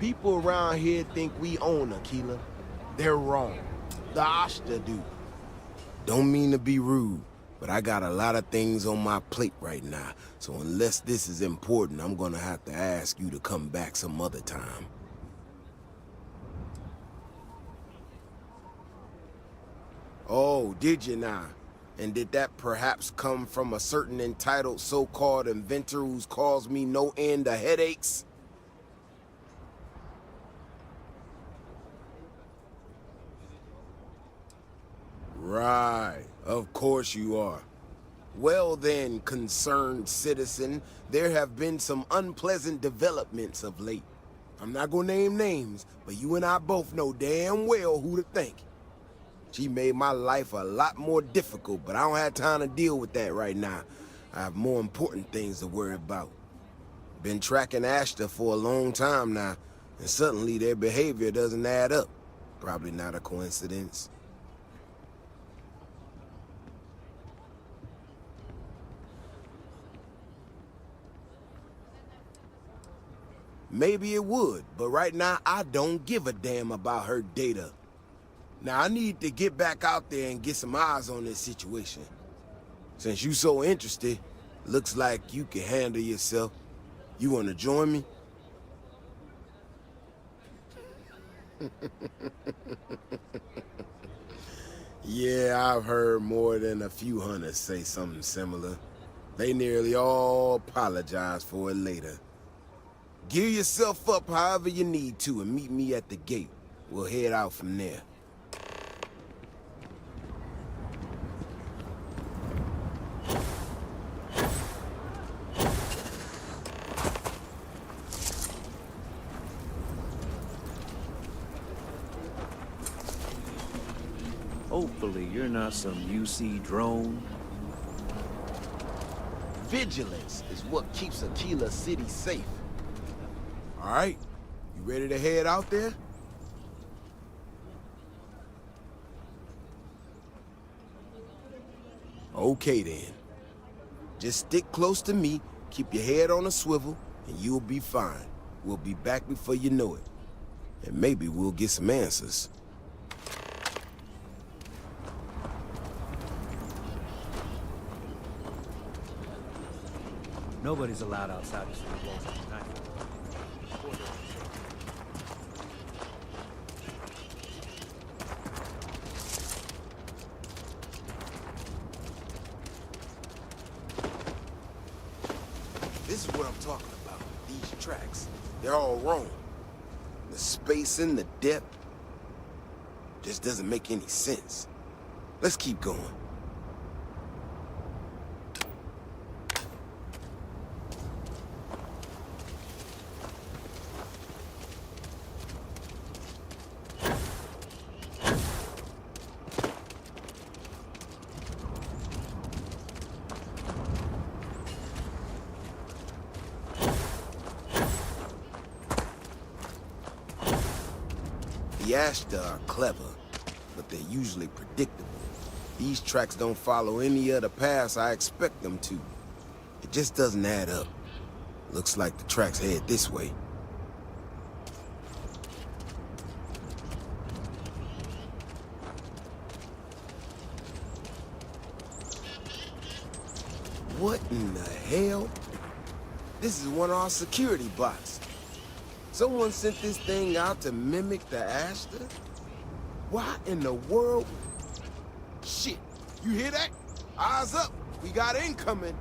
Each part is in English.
People around here think we own Aquila. They're wrong. The Ashta do. Don't mean to be rude, but I got a lot of things on my plate right now, so unless this is important, I'm gonna have to ask you to come back some other time. Oh, did you now? And did that perhaps come from a certain entitled so-called inventor who's caused me no end of headaches? Right, of course you are. Well then, concerned citizen, there have been some unpleasant developments of late. I'm not gonna name names, but you and I both know damn well who to thank. She made my life a lot more difficult, but I don't have time to deal with that right now. I have more important things to worry about. Been tracking Ashta for a long time now, and suddenly their behavior doesn't add up. Probably not a coincidence. Maybe it would, but right now I don't give a damn about her data. Now I need to get back out there and get some eyes on this situation. Since you so interested, looks like you can handle yourself. You wanna join me? Yeah, I've heard more than a few hunters say something similar. They nearly all apologize for it later. Gear yourself up however you need to and meet me at the gate. We'll head out from there. Hopefully you're not some UC drone. Vigilance is what keeps Aquila City safe. All right, you ready to head out there? Okay then. Just stick close to me, keep your head on a swivel, and you'll be fine. We'll be back before you know it. And maybe we'll get some answers. Nobody's allowed outside the city walls at night. This is what I'm talking about. These tracks, they're all wrong. The spacing, the depth, just doesn't make any sense. Let's keep going. The Ashta are clever, but they're usually predictable. These tracks don't follow any other paths I expect them to. It just doesn't add up. Looks like the tracks head this way. What in the hell? This is one of our security bots. Someone sent this thing out to mimic the Ashta? Why in the world? Shit, you hear that? Eyes up, we got incoming.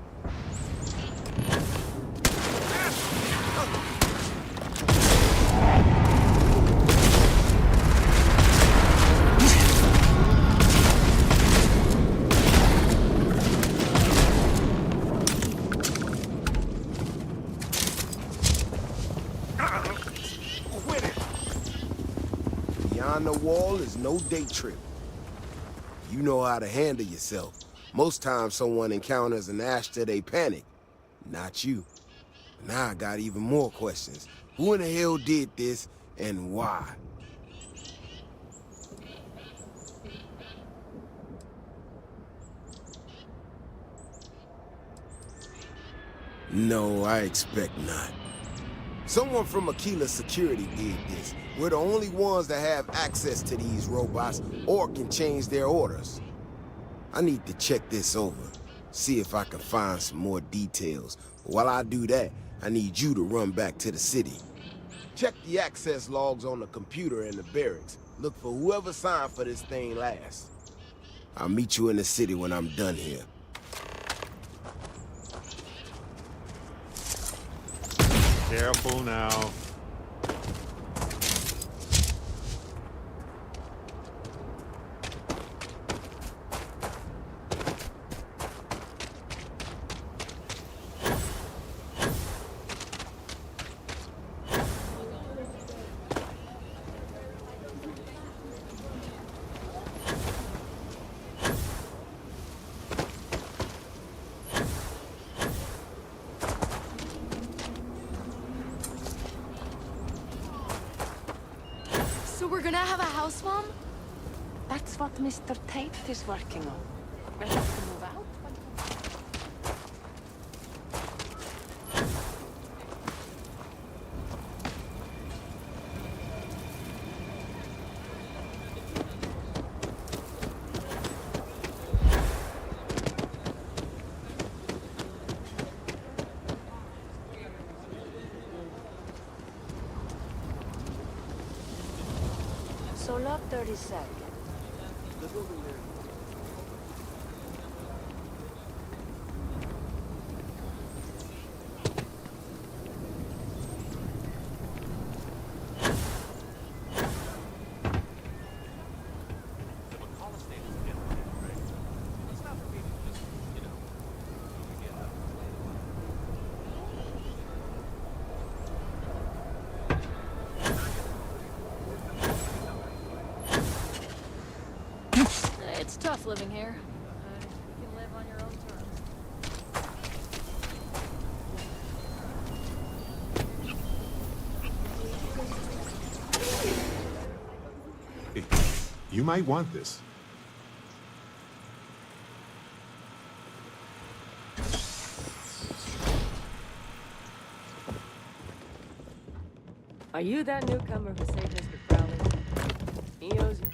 Beyond the wall is no day trip. You know how to handle yourself. Most times someone encounters an Ashta, they panic. Not you. Now I got even more questions. Who in the hell did this, and why? No, I expect not. Someone from Aquila Security did this. We're the only ones that have access to these robots or can change their orders. I need to check this over, see if I can find some more details. While I do that, I need you to run back to the city. Check the access logs on the computer in the barracks. Look for whoever signed for this thing last. I'll meet you in the city when I'm done here. Careful now. So we're gonna have a house, Mom? That's what Mr. Tate is working on. We'll have to move out. So lot 37. It's tough living here. You can live on your own terms. Hey, you might want this. Are you that newcomer who saved Mr. Crowley? He owes you.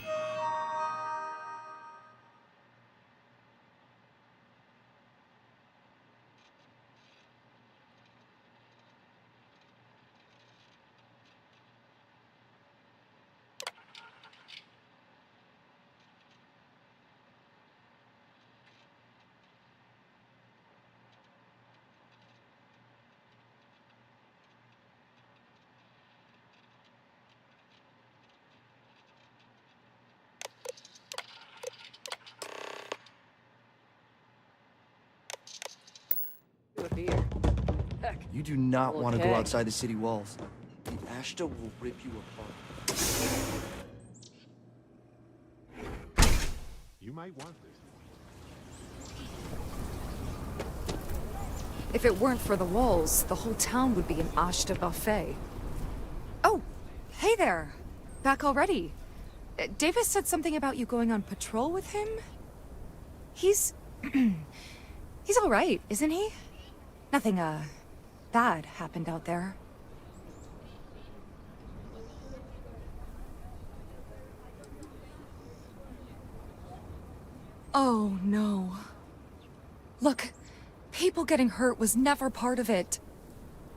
A beer. Heck, You do not want to go Okay. outside the city walls. The Ashta will rip you apart. You might want this. If it weren't for the walls, the whole town would be an Ashta buffet. Oh, hey there. Back already. Davis said something about you going on patrol with him? He's... he's all right, isn't he? Nothing, bad happened out there. Oh, no. Look, people getting hurt was never part of it.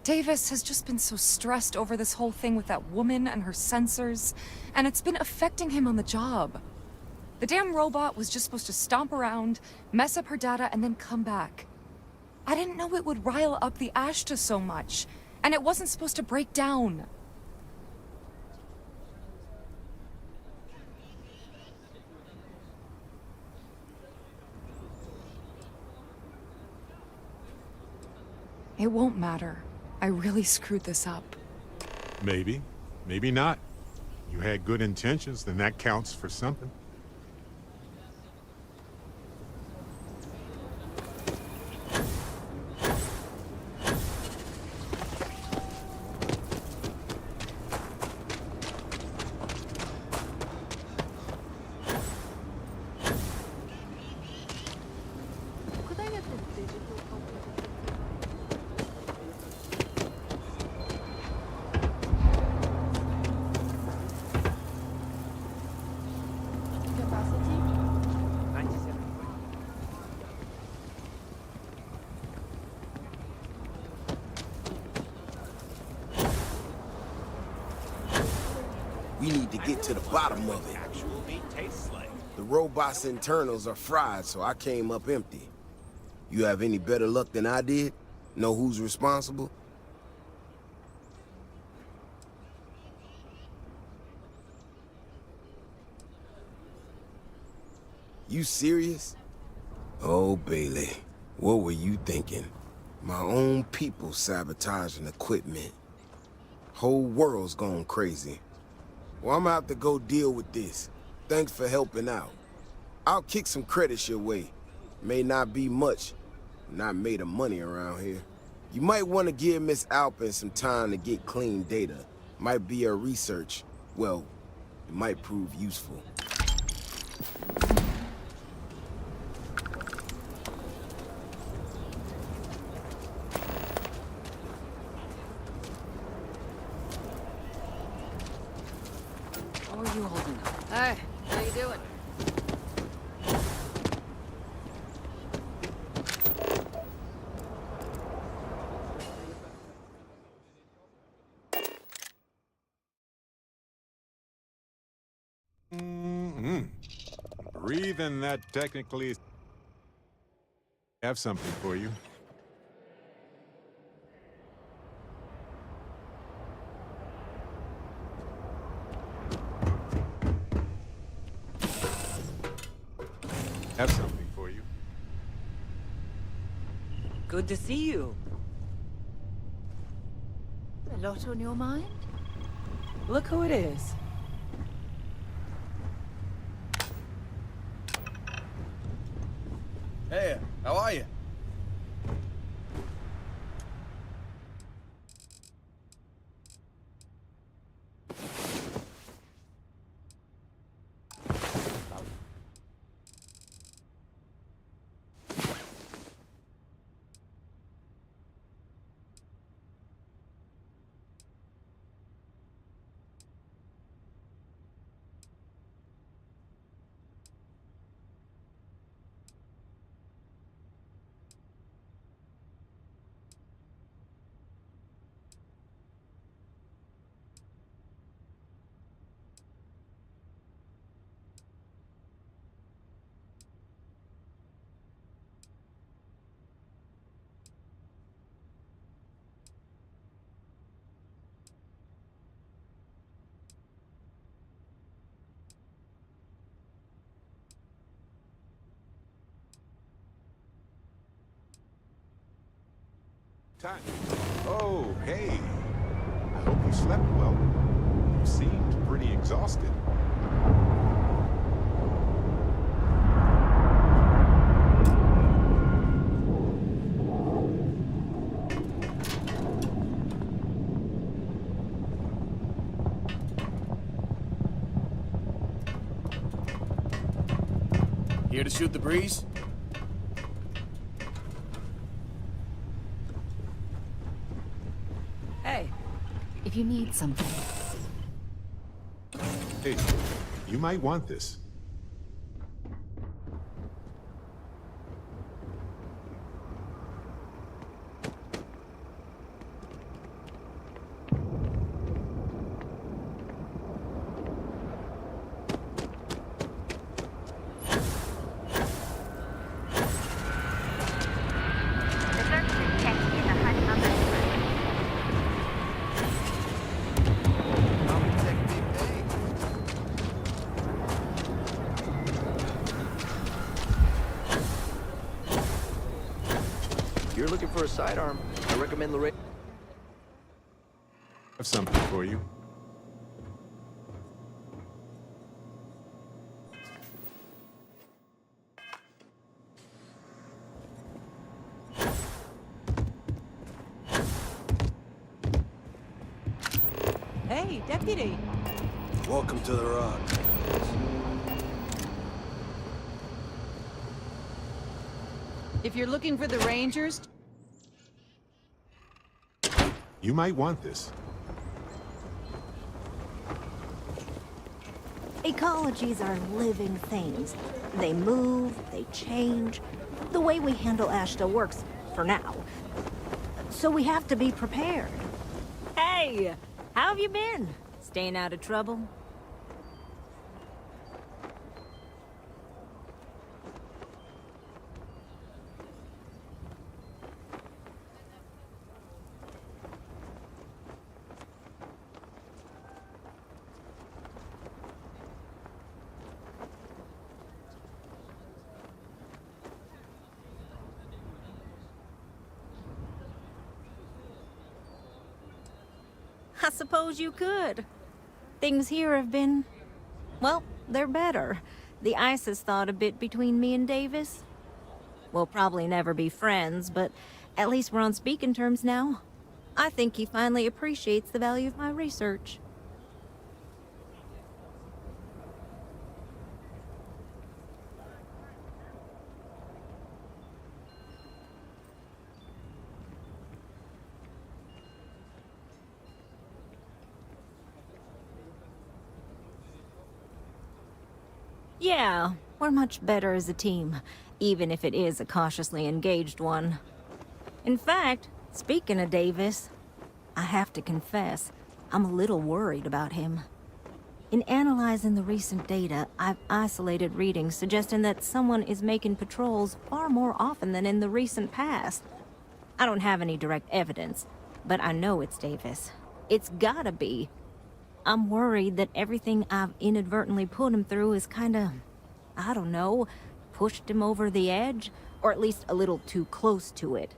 Davis has just been so stressed over this whole thing with that woman and her sensors, and it's been affecting him on the job. The damn robot was just supposed to stomp around, mess up her data, and then come back. I didn't know it would rile up the Ashta so much, and it wasn't supposed to break down. It won't matter. I really screwed this up. Maybe. Maybe not. You had good intentions, then that counts for something. Could I get the digital copy? We need to get to the bottom of it. The robot's internals are fried, so I came up empty. You have any better luck than I did? Know who's responsible? You serious? Oh, Bailey, what were you thinking? My own people sabotaging equipment. Whole world's gone crazy. Well, I'm gonna have to go deal with this. Thanks for helping out. I'll kick some credits your way. May not be much. Not made of money around here. You might want to give Miss Alpin some time to get clean data. Might be her research. Well, it might prove useful. How are you holding up? Hey, how you doing? Breathing that technically have something for you. Have something for you. Good to see you. A lot on your mind? Look who it is. Hey, how are you? Time. Oh, hey. I hope you slept well. You seemed pretty exhausted. Here to shoot the breeze? Hey, if you need something. Hey, you might want this. If you're looking for a sidearm, I recommend the Have something for you. Hey, deputy. Welcome to the Rock. If you're looking for the Rangers, You might want this. Ecologies are living things. They move, they change. The way we handle Ashta works for now. So we have to be prepared. Hey, how have you been? Staying out of trouble? I suppose you could. Things here have been, well, they're better. The ice has thawed a bit between me and Davis. We'll probably never be friends, but at least we're on speaking terms now. I think he finally appreciates the value of my research. Yeah, we're much better as a team, even if it is a cautiously engaged one. In fact, speaking of Davis, I have to confess, I'm a little worried about him. In analyzing the recent data, I've isolated readings suggesting that someone is making patrols far more often than in the recent past. I don't have any direct evidence, but I know it's Davis. It's gotta be. I'm worried that everything I've inadvertently put him through is kinda, I don't know, pushed him over the edge, or at least a little too close to it.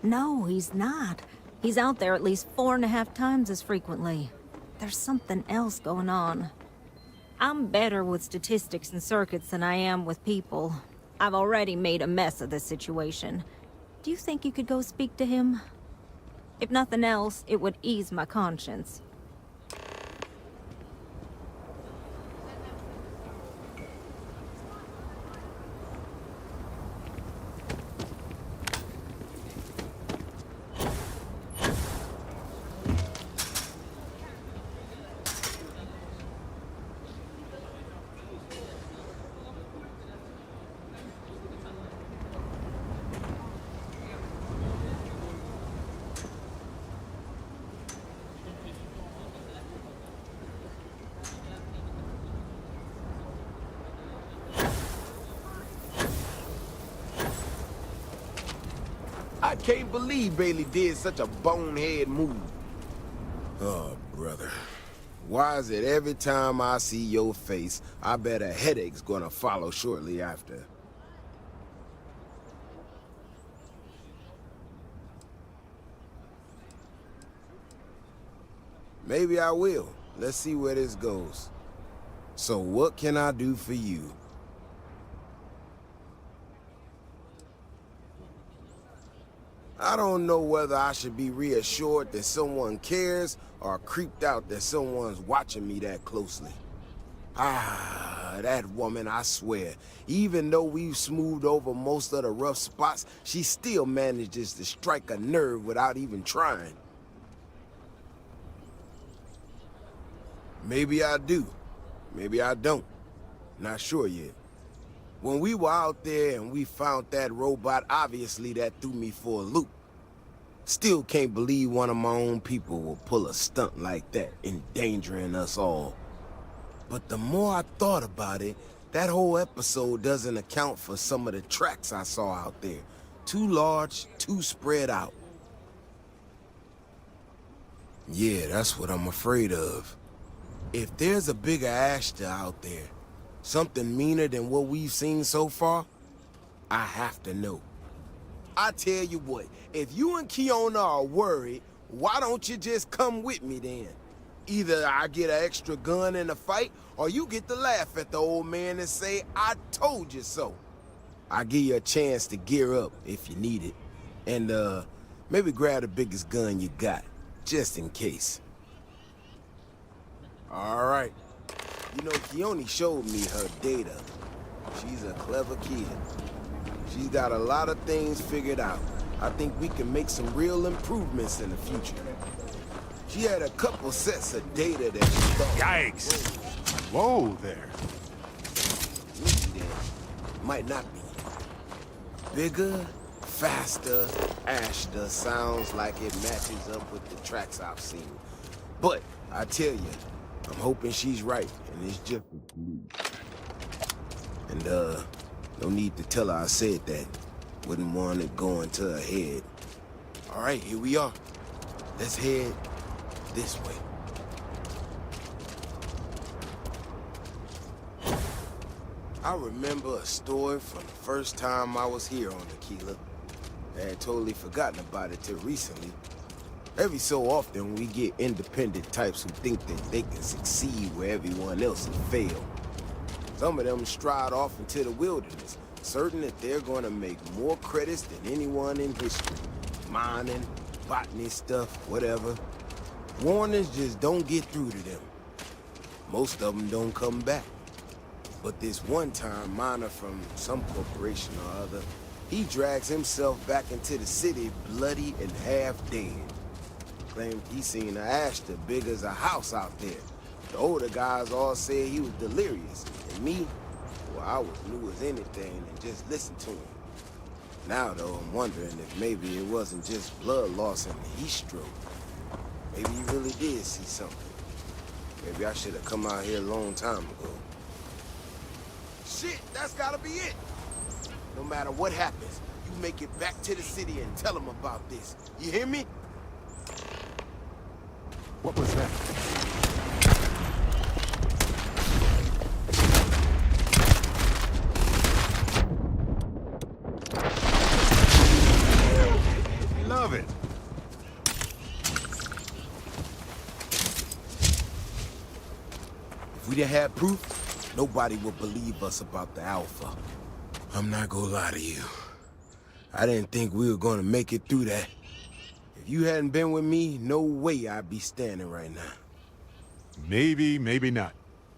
No, he's not. He's out there at least 4.5 times as frequently. There's something else going on. I'm better with statistics and circuits than I am with people. I've already made a mess of this situation. Do you think you could go speak to him? If nothing else, it would ease my conscience. I can't believe Bailey did such a bonehead move. Oh, brother. Why is it every time I see your face, I bet a headache's gonna follow shortly after? Maybe I will. Let's see where this goes. So what can I do for you? I don't know whether I should be reassured that someone cares or creeped out that someone's watching me that closely. Ah, that woman, I swear. Even though we've smoothed over most of the rough spots, she still manages to strike a nerve without even trying. Maybe I do. Maybe I don't. Not sure yet. When we were out there and we found that robot, obviously that threw me for a loop. Still can't believe one of my own people will pull a stunt like that, endangering us all. But the more I thought about it, that whole episode doesn't account for some of the tracks I saw out there. Too large, too spread out. Yeah, that's what I'm afraid of. If there's a bigger Ashta out there, something meaner than what we've seen so far, I have to know. I tell you what, if you and Kiona are worried, why don't you just come with me then? Either I get an extra gun in the fight, or you get to laugh at the old man and say, I told you so. I'll give you a chance to gear up if you need it. And, maybe grab the biggest gun you got, just in case. All right. You know, Keone showed me her data. She's a clever kid. She's got a lot of things figured out. I think we can make some real improvements in the future. She had a couple sets of data that she thought... Yikes! Whoa there. Maybe then. Might not be. Bigger, faster, Ashta sounds like it matches up with the tracks I've seen. But, I tell you, I'm hoping she's right, and it's just a clue. And, no need to tell her I said that. Wouldn't want it going to her head. All right, here we are. Let's head this way. I remember a story from the first time I was here on Aquila. I had totally forgotten about it till recently. Every so often, we get independent types who think that they can succeed where everyone else has failed. Some of them stride off into the wilderness, certain that they're going to make more credits than anyone in history. Mining, botany stuff, whatever. Warnings just don't get through to them. Most of them don't come back. But this one-time miner from some corporation or other, he drags himself back into the city bloody and half dead. Claimed he seen an Ashta big as a house out there. The older guys all said he was delirious, and me, well, I was new as anything and just listened to him. Now, though, I'm wondering if maybe it wasn't just blood loss and heat stroke. Maybe he really did see something. Maybe I should have come out here a long time ago. Shit, that's gotta be it. No matter what happens, you make it back to the city and tell them about this. You hear me? What was that? Love it. If we didn't have proof, nobody would believe us about the Alpha. I'm not gonna lie to you. I didn't think we were gonna make it through that. If you hadn't been with me, no way I'd be standing right now. Maybe, maybe not.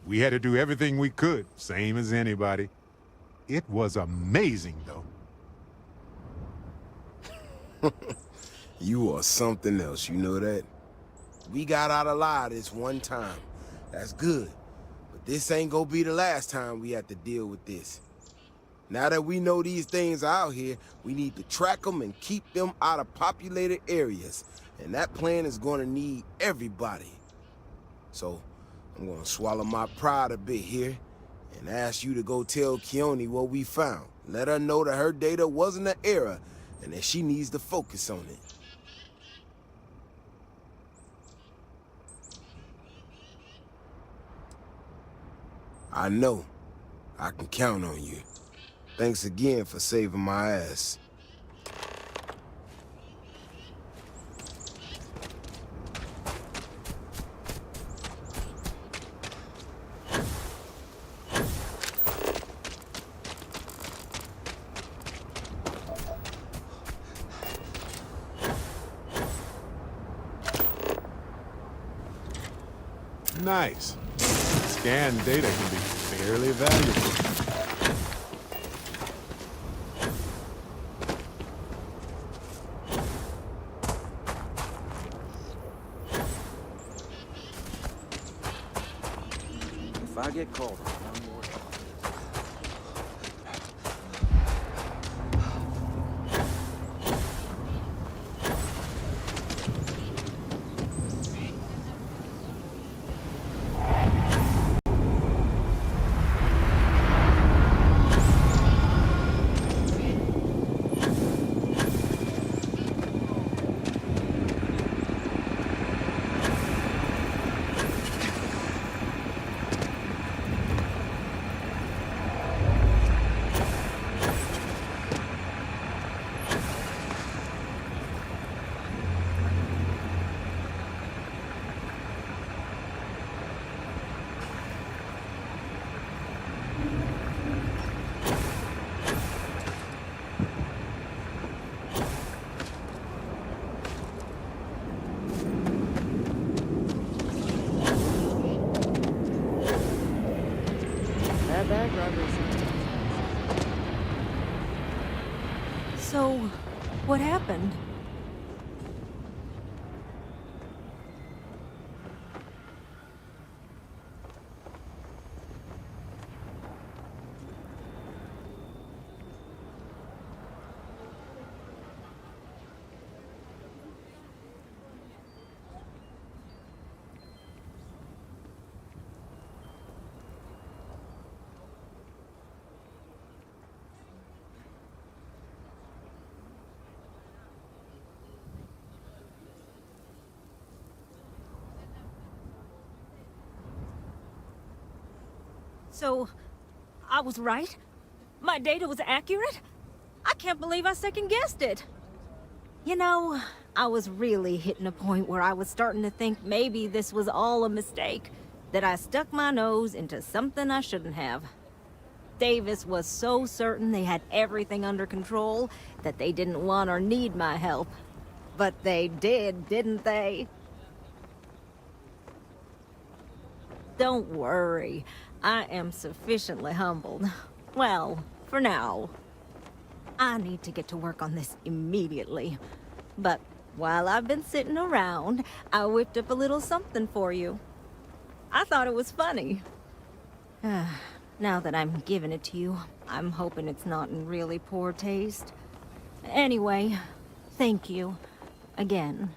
We had to do everything we could, same as anybody. It was amazing, though. You are something else, you know that? We got out alive this one time. That's good. But this ain't gonna be the last time we have to deal with this. Now that we know these things are out here, we need to track them and keep them out of populated areas. And that plan is gonna need everybody. So, I'm gonna swallow my pride a bit here and ask you to go tell Keone what we found. Let her know that her data wasn't an error and that she needs to focus on it. I know. I can count on you. Thanks again for saving my ass. Nice. Scan data can be fairly valuable. If I get called on one more So, what happened? So, I was right? My data was accurate? I can't believe I second-guessed it. You know, I was really hitting a point where I was starting to think maybe this was all a mistake, that I stuck my nose into something I shouldn't have. Davis was so certain they had everything under control that they didn't want or need my help. But they did, didn't they? Don't worry. I am sufficiently humbled. Well, for now. I need to get to work on this immediately. But while I've been sitting around, I whipped up a little something for you. I thought it was funny. Now that I'm giving it to you, I'm hoping it's not in really poor taste. Anyway, thank you. Again.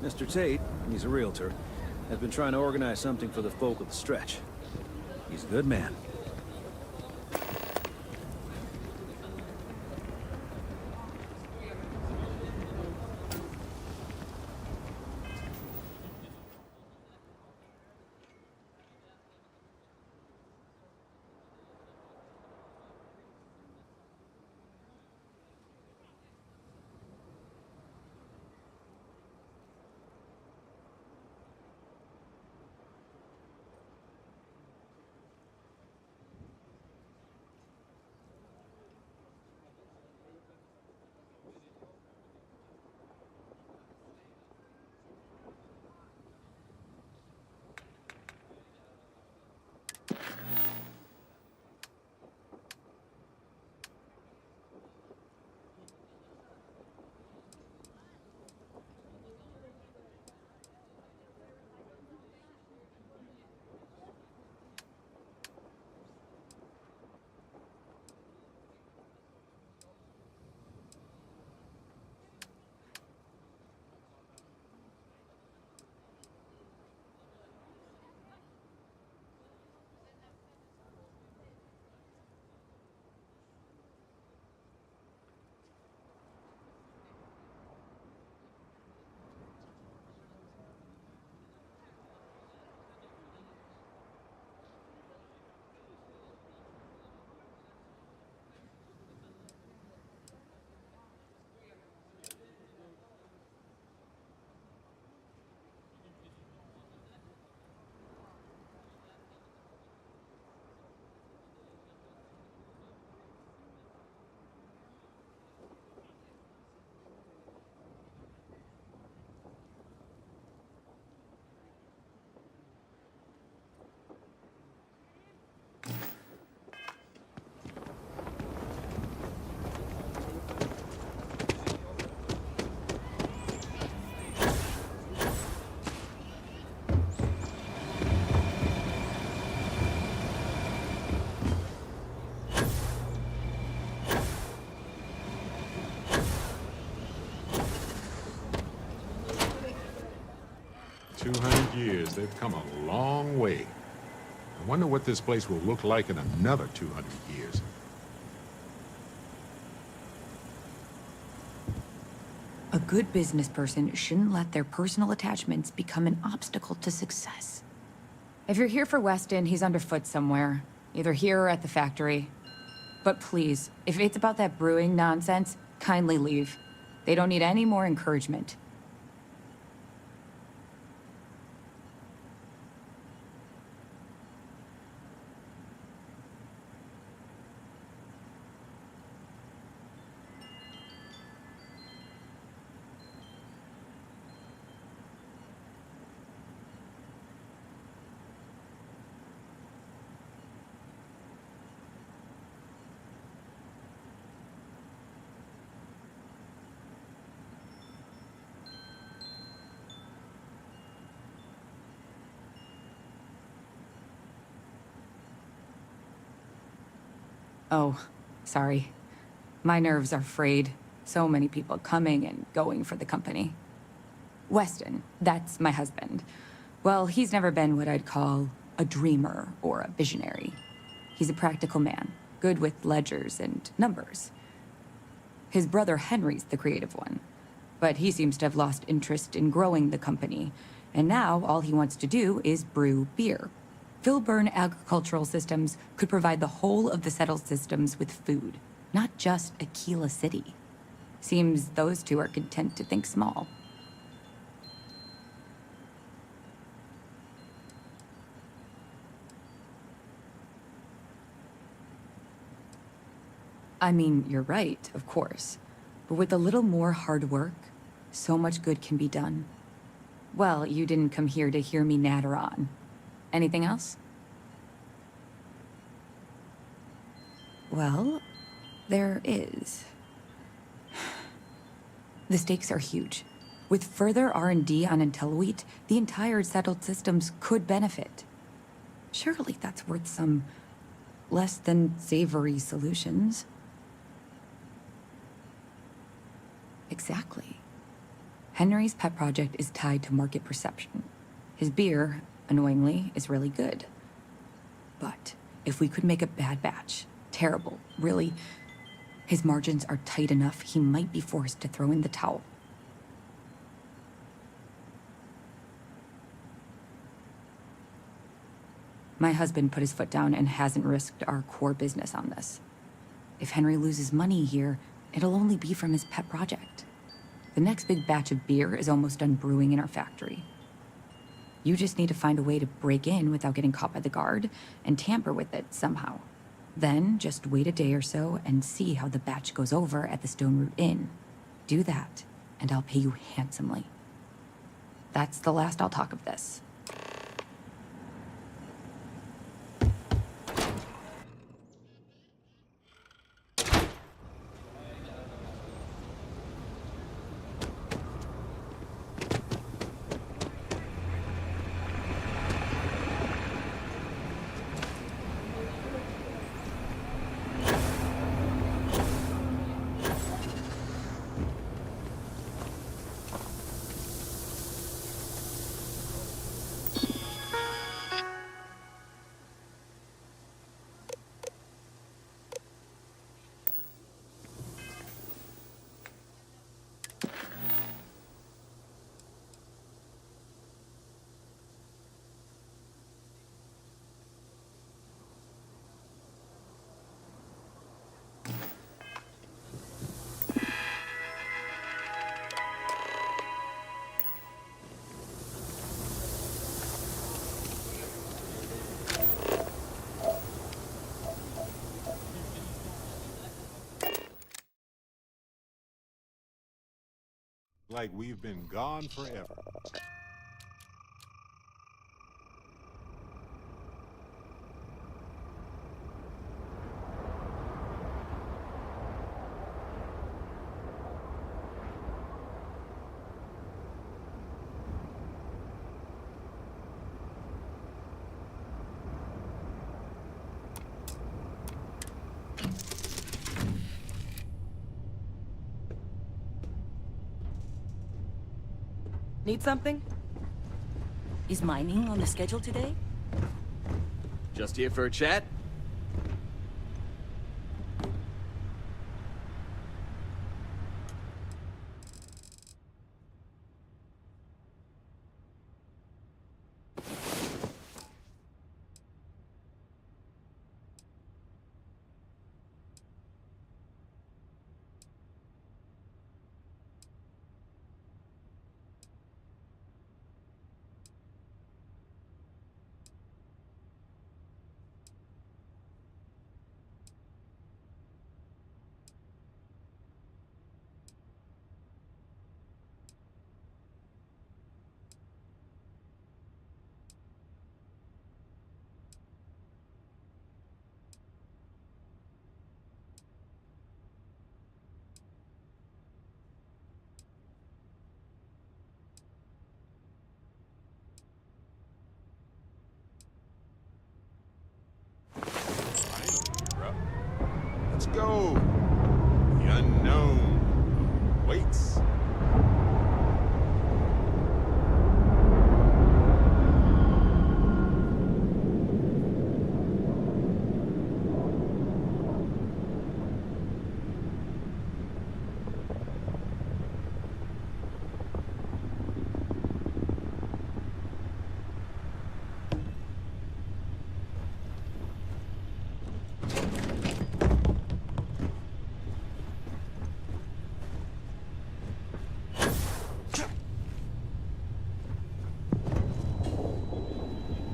Mr. Tate, he's a realtor, has been trying to organize something for the folk of the stretch. He's a good man. Years, they've come a long way. I wonder what this place will look like in another 200 years. A good business person shouldn't let their personal attachments become an obstacle to success. If you're here for Weston, he's underfoot somewhere. Either here or at the factory. But please, if it's about that brewing nonsense, kindly leave. They don't need any more encouragement. Oh, sorry. My nerves are frayed. So many people coming and going for the company. Weston, that's my husband. Well, he's never been what I'd call a dreamer or a visionary. He's a practical man, good with ledgers and numbers. His brother Henry's the creative one, but he seems to have lost interest in growing the company, and now all he wants to do is brew beer. Filburn Agricultural Systems could provide the whole of the settled systems with food, not just Aquila City. Seems those two are content to think small. I mean, you're right, of course. But with a little more hard work, so much good can be done. Well, you didn't come here to hear me natter on. Anything else? Well, there is. The stakes are huge. With further R&D on IntelliWheat, the entire settled systems could benefit. Surely that's worth some less than savory solutions. Exactly. Henry's pet project is tied to market perception. His beer, annoyingly, is really good. But if we could make a bad batch, terrible, really, his margins are tight enough he might be forced to throw in the towel. My husband put his foot down and hasn't risked our core business on this. If Henry loses money here, it'll only be from his pet project. The next big batch of beer is almost done brewing in our factory. You just need to find a way to break in without getting caught by the guard and tamper with it somehow. Then just wait a day or so and see how the batch goes over at the Stone Root Inn. Do that, and I'll pay you handsomely. That's the last I'll talk of this. Like we've been gone forever. Need something? Is mining on the schedule today? Just here for a chat? go. The unknown waits.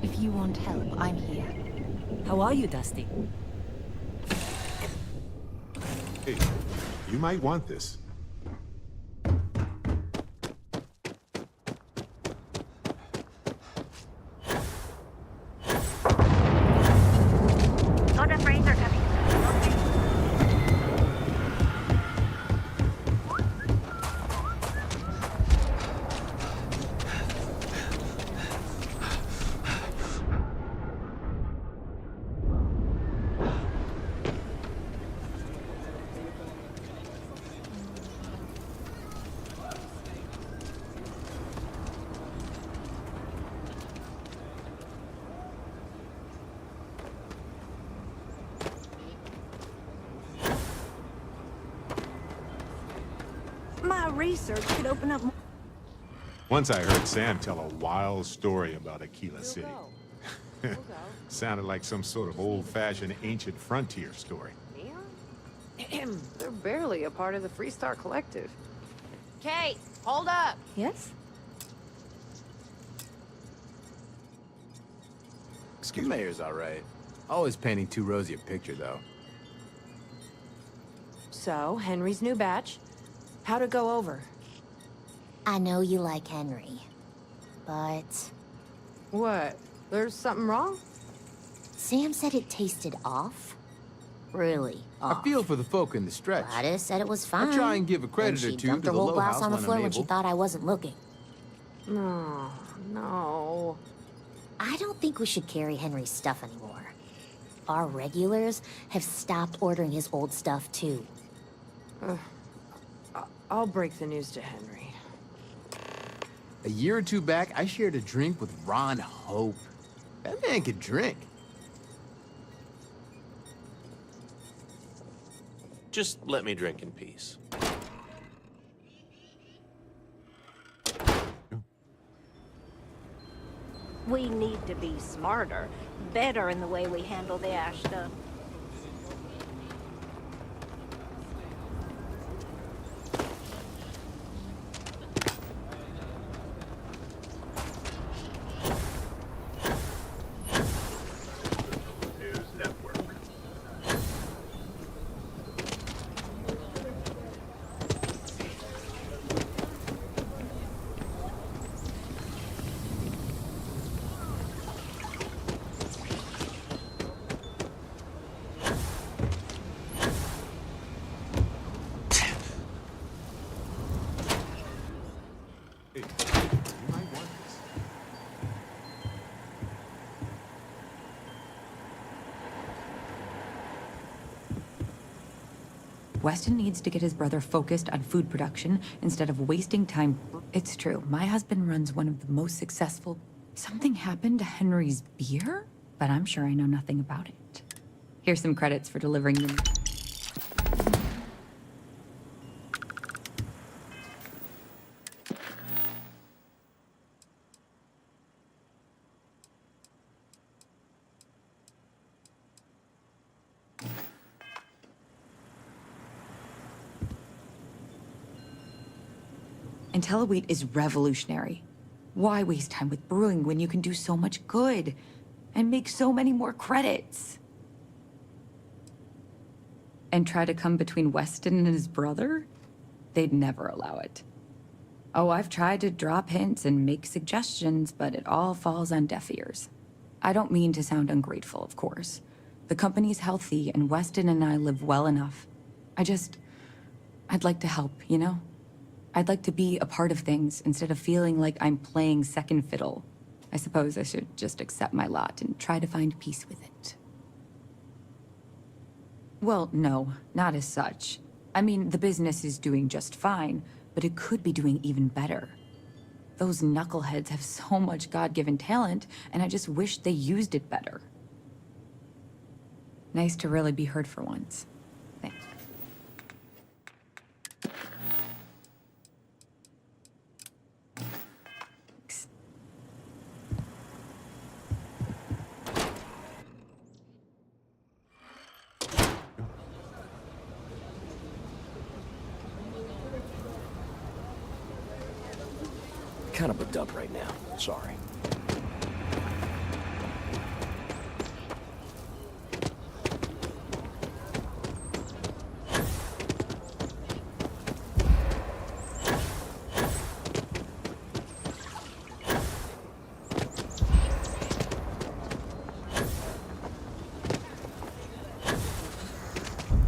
If you want help, I'm here. How are you, Dusty? Hey, you might want this. My research could open up more. Once I heard Sam tell a wild story about Aquila City. Sounded like some sort of old-fashioned ancient frontier story. They're barely a part of the Freestar Collective. Kate, hold up. Yes? Excuse me. Mayor's all right. Always painting too rosy a picture, though. So, Henry's new batch. How'd it go over? I know you like Henry, but... What? There's something wrong? Sam said it tasted off. Really off. I feel for the folk in the stretch. Gladys said it was fine. I try and give a credit Then or she two dumped to her the whole low glass house on the when floor I'm when she able. thought I wasn't looking. No, no. I don't think we should carry Henry's stuff anymore. Our regulars have stopped ordering his old stuff, too. I'll break the news to Henry. A year or two back, I shared a drink with Ron Hope. That man could drink. Just let me drink in peace. We need to be smarter, better in the way we handle the ash stuff. Hey, you might want this. Weston needs to get his brother focused on food production instead of wasting time. It's true, my husband runs one of the most successful... Something happened to Henry's beer? But I'm sure I know nothing about it. Here's some credits for delivering them. IntelliWheat is revolutionary. Why waste time with brewing when you can do so much good and make so many more credits? And try to come between Weston and his brother? They'd never allow it. Oh, I've tried to drop hints and make suggestions, but it all falls on deaf ears. I don't mean to sound ungrateful, of course. The company's healthy and Weston and I live well enough. I'd like to help, you know? I'd like to be a part of things instead of feeling like I'm playing second fiddle. I suppose I should just accept my lot and try to find peace with it. Well, no, not as such. I mean, the business is doing just fine, but it could be doing even better. Those knuckleheads have so much God-given talent, and I just wish they used it better. Nice to really be heard for once. Thanks. Kind of booked up right now. Sorry.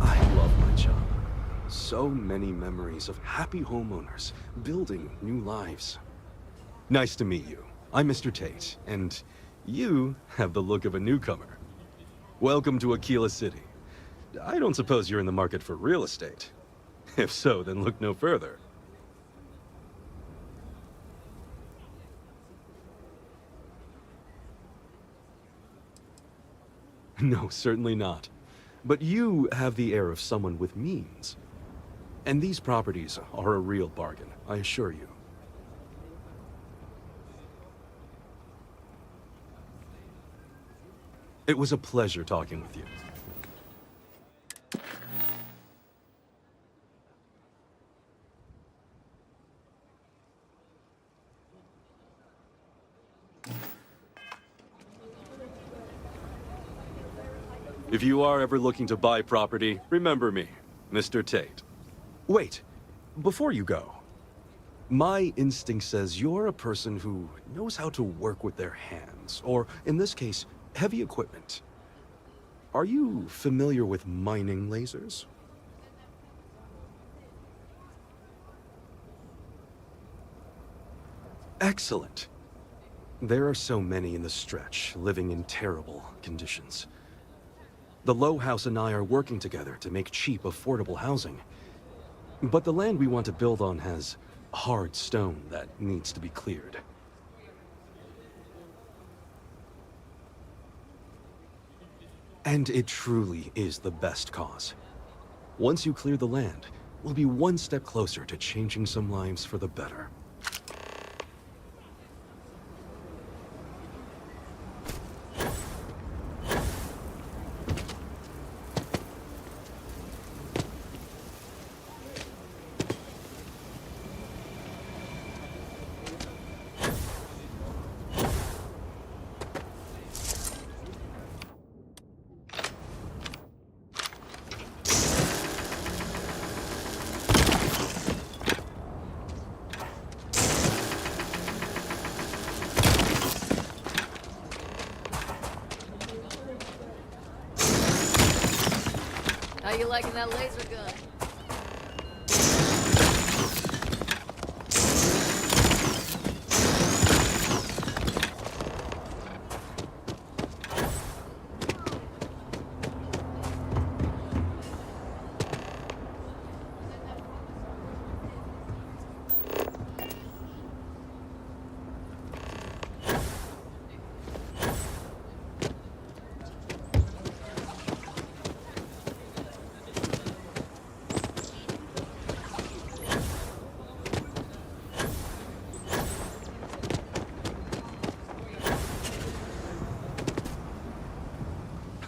I love my job. So many memories of happy homeowners building new lives. Nice to meet you. I'm Mr. Tate, and you have the look of a newcomer. Welcome to Aquila City. I don't suppose you're in the market for real estate. If so, then look no further. No, certainly not. But you have the air of someone with means. And these properties are a real bargain, I assure you. It was a pleasure talking with you. If you are ever looking to buy property, remember me, Mr. Tate. Wait, before you go, my instinct says you're a person who knows how to work with their hands, or in this case, heavy equipment. Are you familiar with mining lasers? Excellent. There are so many in the stretch, living in terrible conditions. The Low House and I are working together to make cheap, affordable housing. But the land we want to build on has hard stone that needs to be cleared. And it truly is the best cause. Once you clear the land, we'll be one step closer to changing some lives for the better. How you liking that laser gun?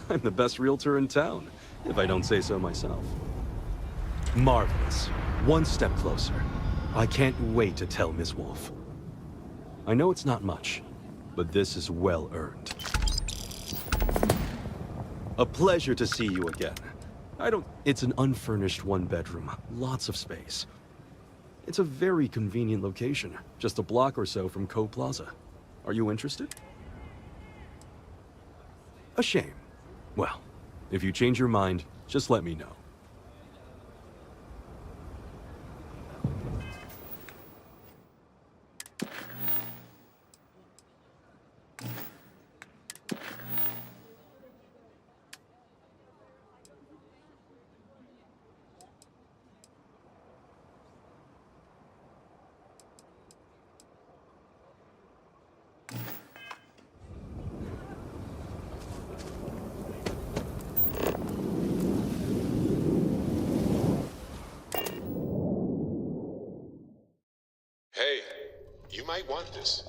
I'm the best realtor in town, if I don't say so myself. Marvelous. One step closer. I can't wait to tell Miss Wolf. I know it's not much, but this is well earned. A pleasure to see you again. It's an unfurnished one-bedroom, lots of space. It's a very convenient location, just a block or so from Co Plaza. Are you interested? A shame. Well, if you change your mind, just let me know. Hey, you might want this.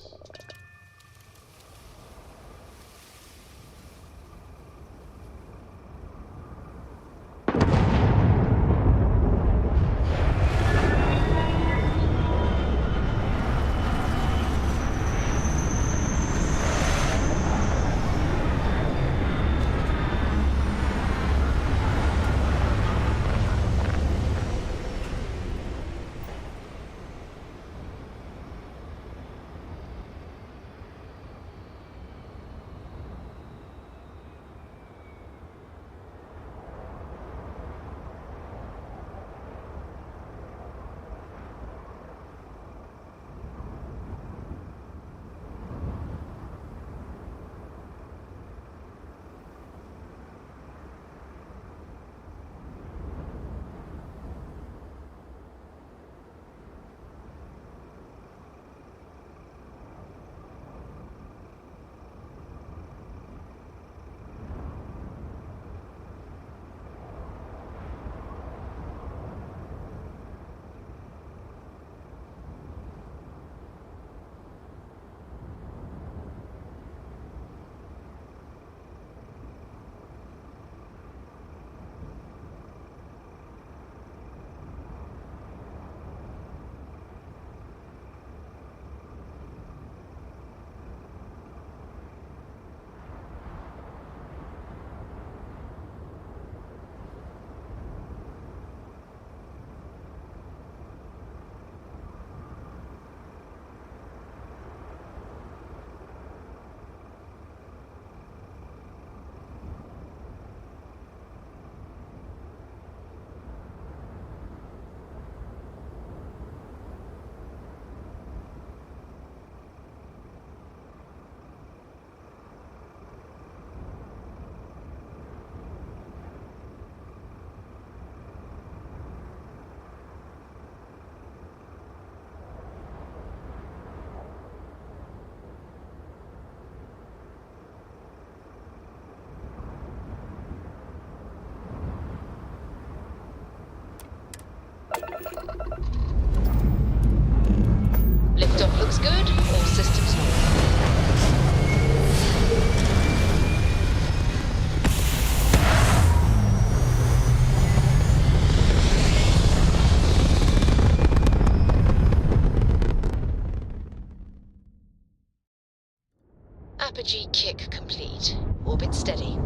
Liftoff looks good. All systems normal. Apogee kick complete. Orbit steady.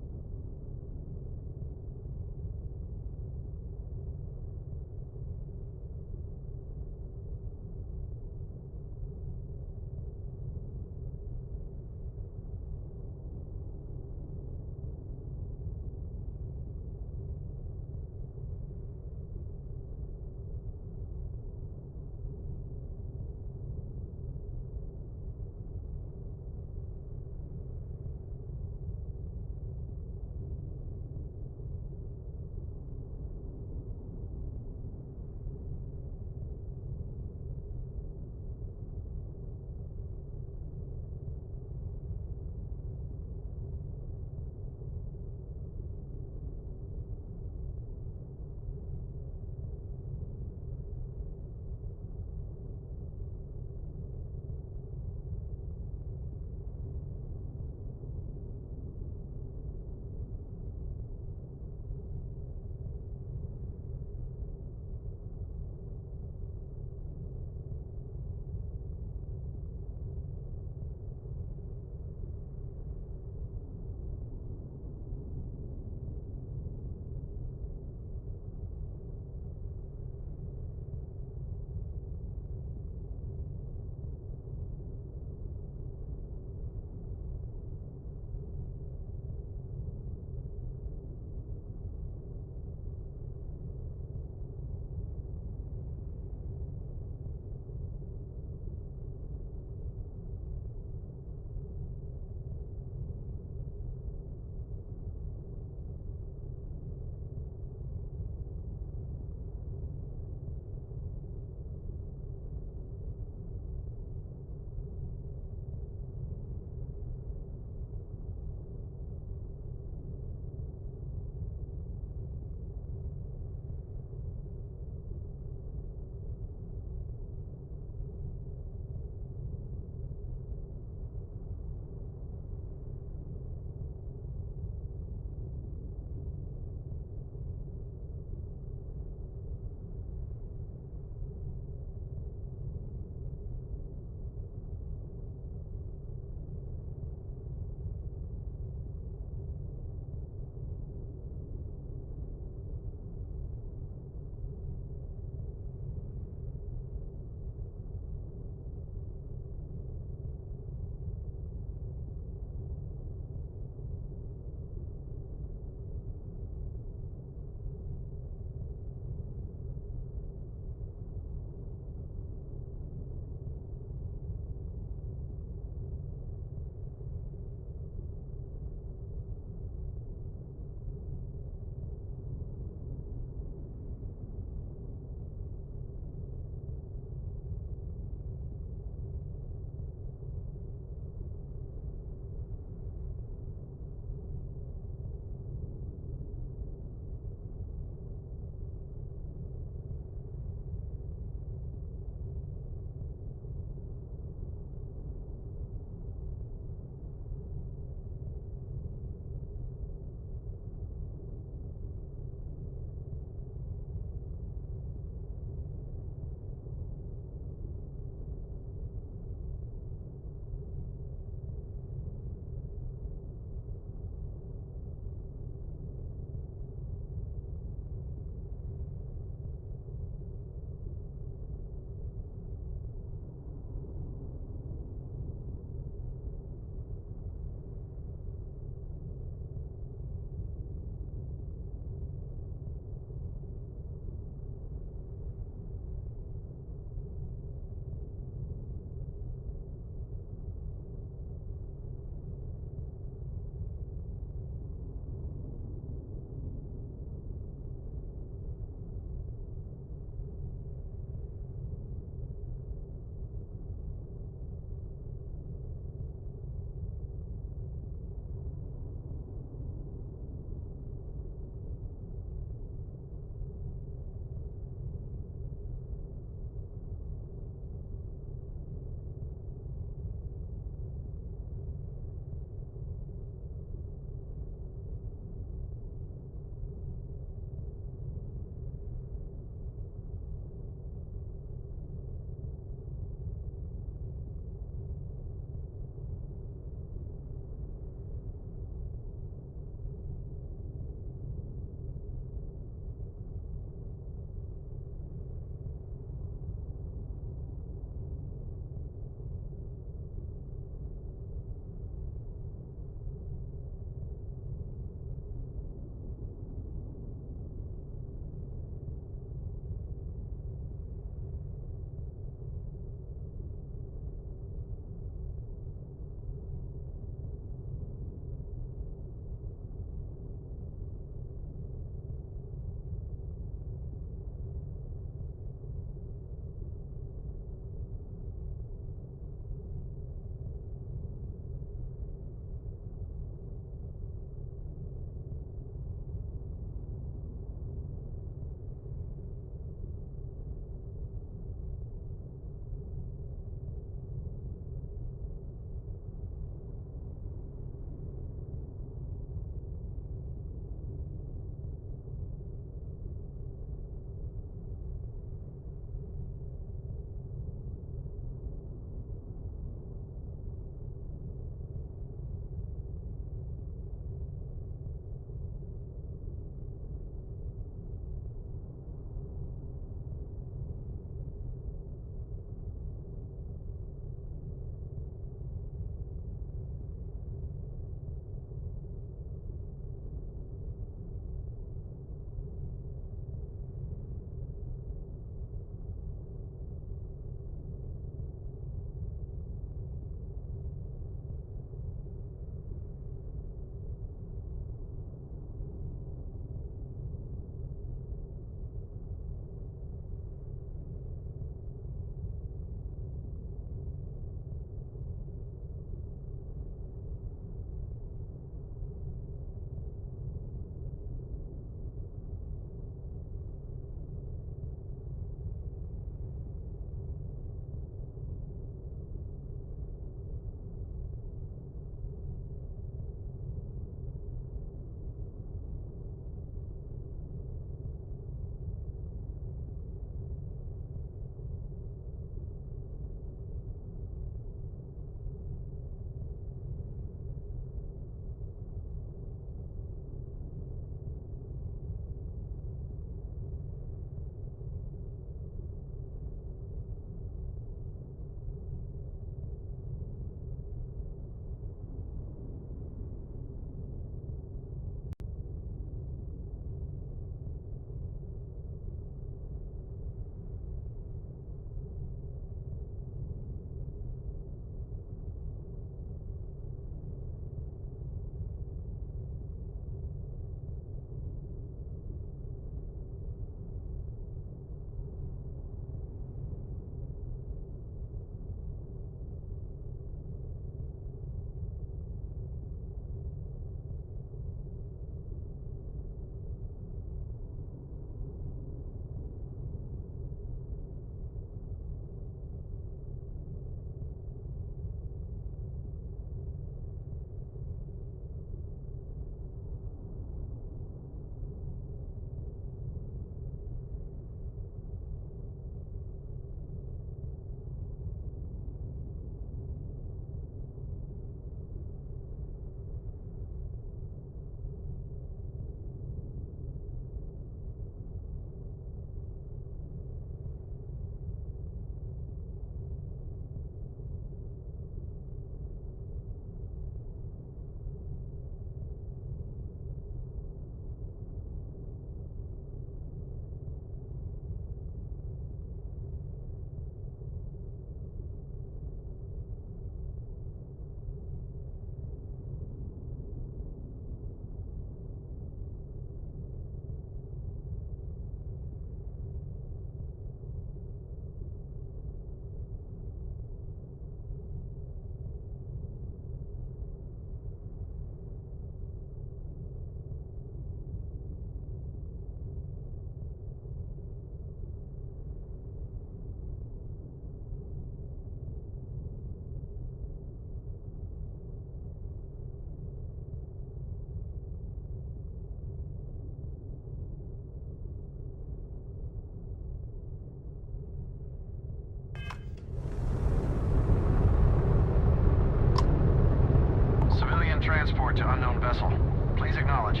Requesting transport to unknown vessel. Please acknowledge.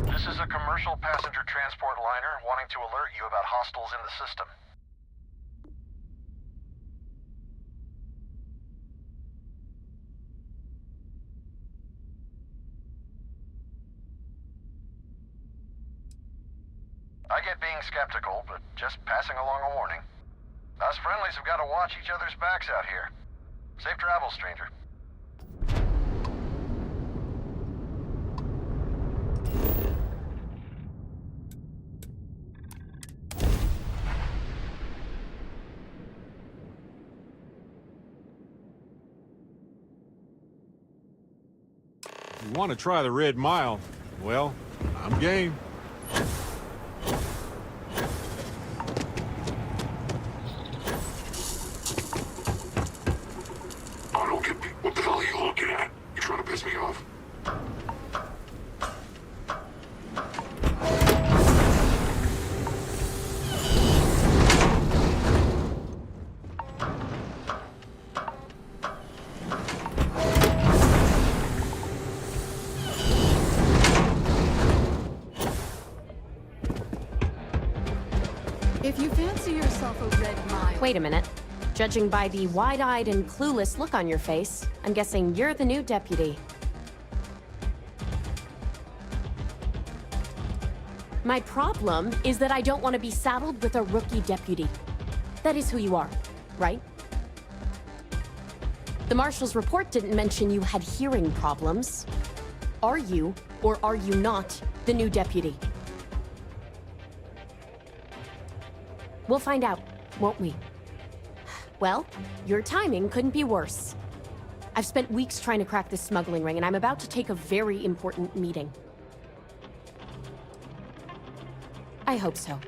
This is a commercial passenger transport liner wanting to alert you about hostiles in the system. I get being skeptical, but just passing along a warning. Us friendlies have got to watch each other's backs out here. Safe travels, stranger. If you want to try the Red Mile, well, I'm game. What the hell are you looking at? You trying to piss me off? If you fancy yourself a red mile... Wait a minute. Judging by the wide-eyed and clueless look on your face, I'm guessing you're the new deputy. My problem is that I don't want to be saddled with a rookie deputy. That is who you are, right? The Marshal's report didn't mention you had hearing problems. Are you, or are you not, the new deputy? We'll find out, won't we? Well, your timing couldn't be worse. I've spent weeks trying to crack this smuggling ring, and I'm about to take a very important meeting. I hope so.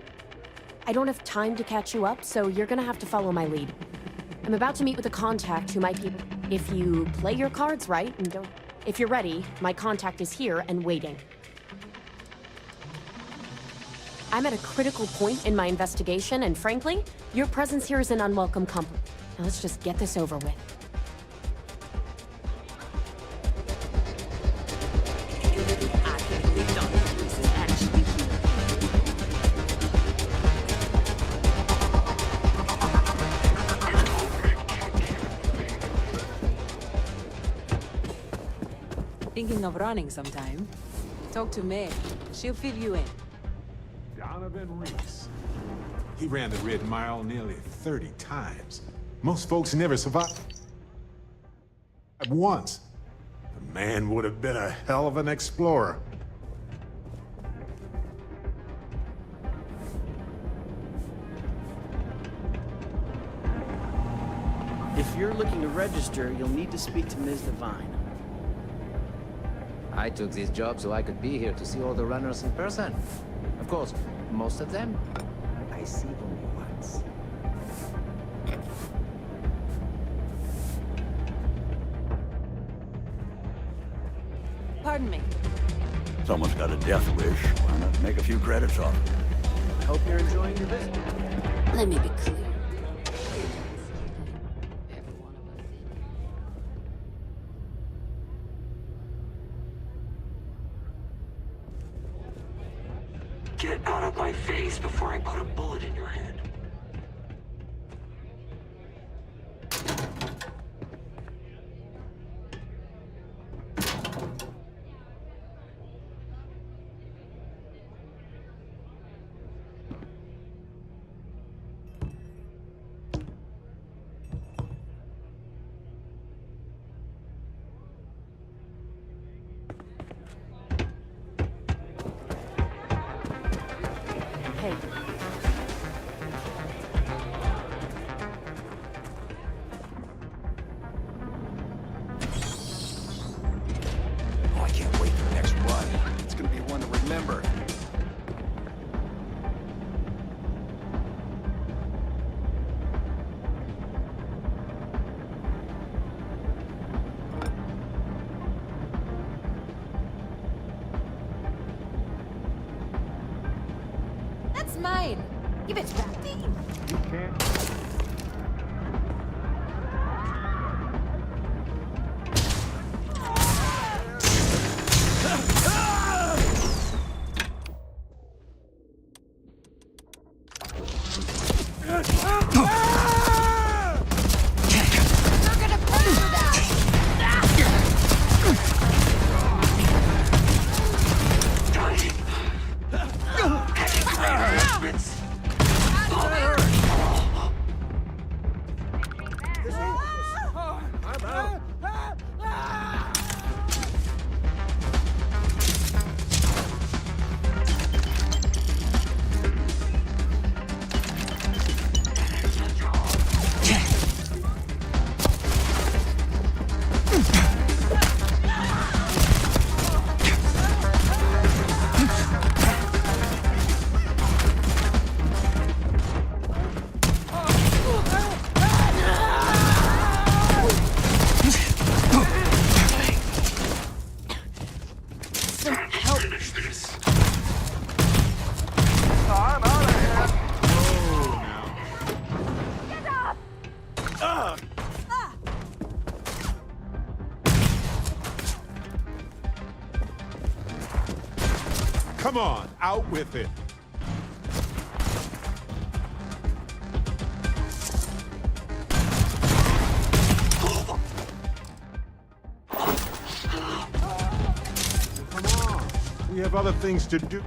I don't have time to catch you up, so you're gonna have to follow my lead. I'm about to meet with a contact who might be... If you play your cards right and don't... If you're ready, my contact is here and waiting. I'm at a critical point in my investigation, and frankly, your presence here is an unwelcome compliment. Now let's just get this over with. Thinking of running sometime? Talk to Meg. She'll fill you in. Donovan Reese. He ran the Red Mile nearly 30 times. Most folks never survive. Once. The man would have been a hell of an explorer. If you're looking to register, you'll need to speak to Ms. Devine. I took this job so I could be here to see all the runners in person. Of course, most of them, I see only once. Pardon me. Someone's got a death wish. Why not make a few credits off it? I hope you're enjoying your visit. Let me be clear. Get out of my face before I put a bullet in your head. Hey. Oh, I can't wait for the next run. It's gonna be one to remember. That's mine! Give it back. You can't. finish this. I'm out of here. Come on, out with it. Come on. We have other things to do.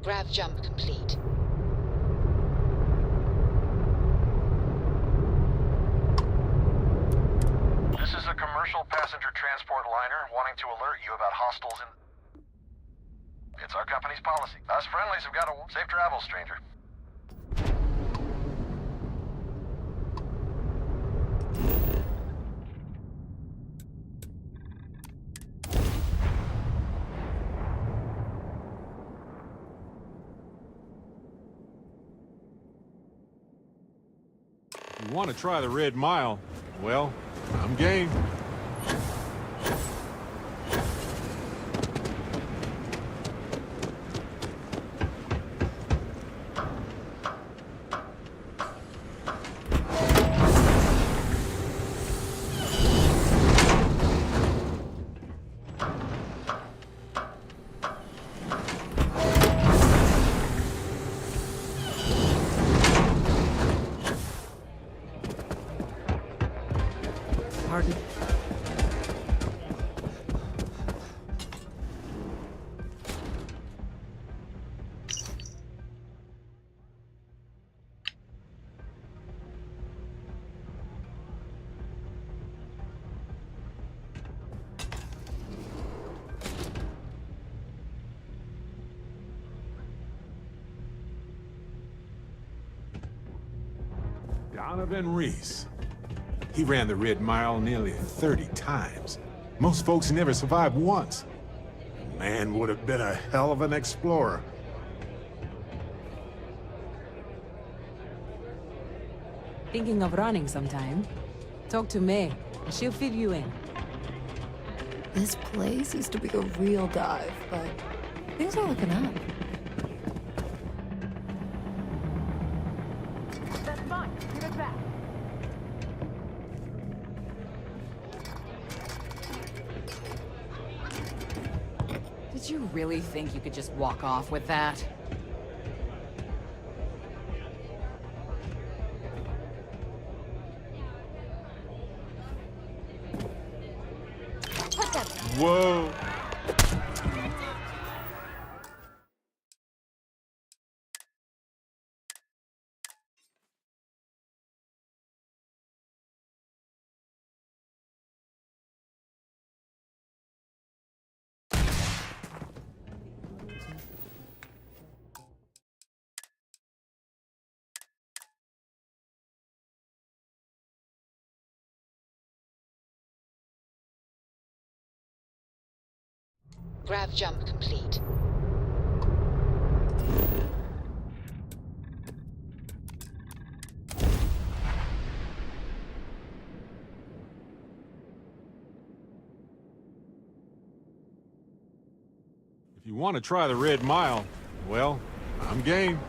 Grav jump complete. This is a commercial passenger transport liner wanting to alert you about hostiles in... It's our company's policy. Us friendlies have got a safe travel, stranger. You want to try the Red Mile? Well, I'm game. Pardon? Donovan Reese. He ran the Red Mile nearly 30 times. Most folks never survive once. Man would have been a hell of an explorer. Thinking of running sometime? Talk to May, and she'll fill you in. This place used to be a real dive, but things are looking up. That's fine. Give it back. Did you really think you could just walk off with that? Whoa! Grav jump complete. If you want to try the Red Mile, well, I'm game.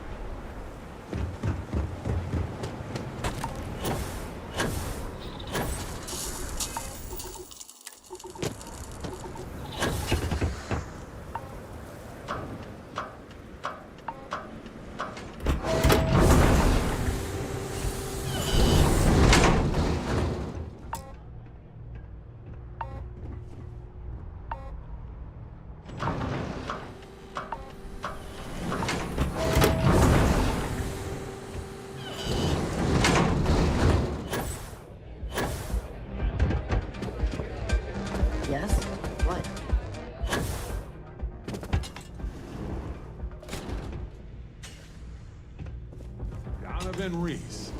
Donovan Reese.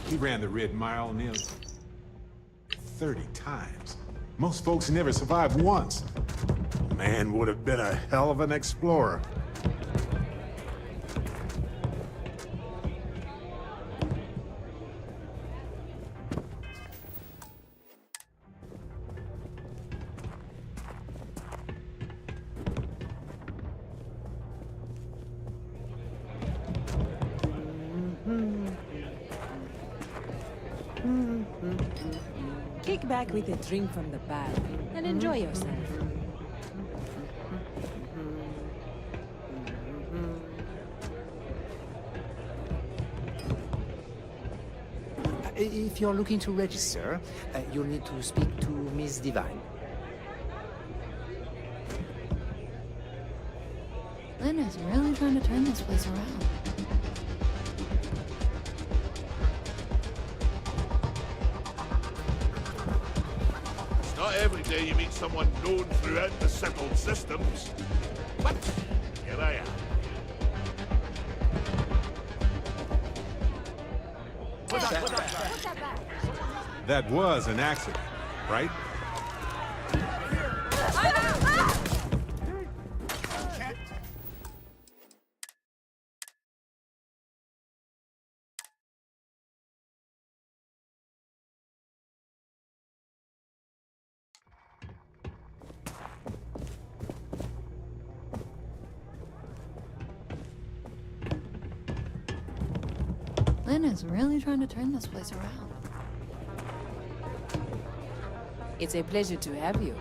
He ran the Red Mile nearly 30 times. Most folks never survive once. Man would have been a hell of an explorer. Kick back with a drink from the bar and enjoy yourself. If you're looking to register, you'll need to speak to Miss Divine. Lynn is really trying to turn this place around. It's not every day you meet someone known throughout the settled systems. But here I am. That was an accident, right? Lynn is really trying to turn this place around. It's a pleasure to have you.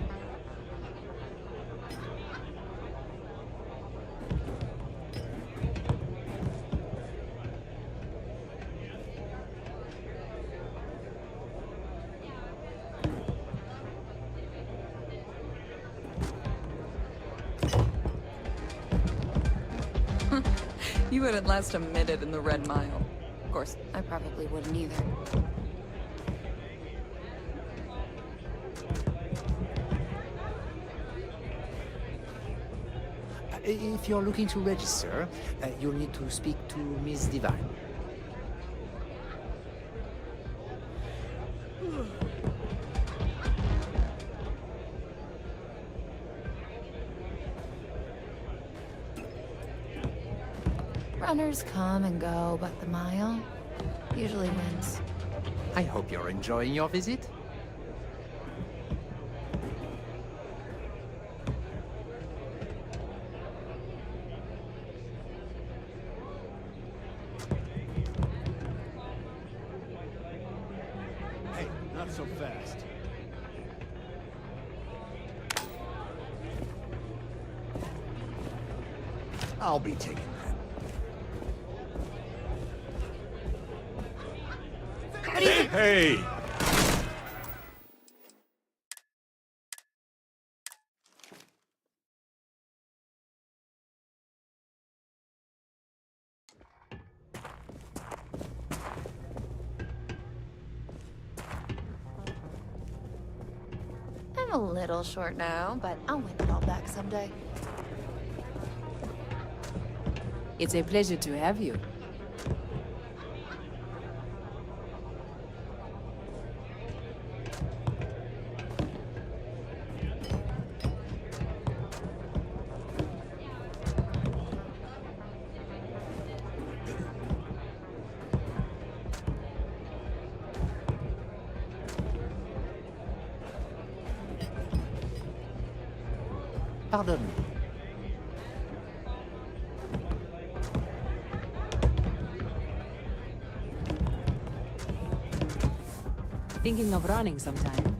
You wouldn't last a minute in the Red Mile. Of course, I probably wouldn't either. If you're looking to register, you'll need to speak to Miss Divine. Runners come and go, but the mile usually wins. I hope you're enjoying your visit. Hey, not so fast. I'll be taking that. Hey! I'm a little short now, but I'll win it all back someday. It's a pleasure to have you. Pardon me. Thinking of running sometime?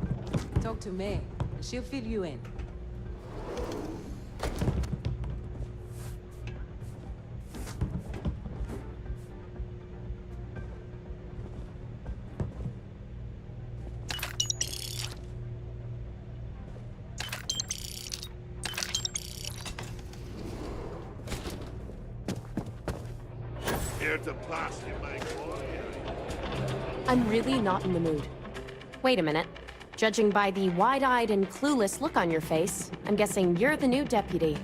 Talk to May. She'll fill you in. Here to blast you, my glory. I'm really not in the mood. Wait a minute. Judging by the wide-eyed and clueless look on your face, I'm guessing you're the new deputy.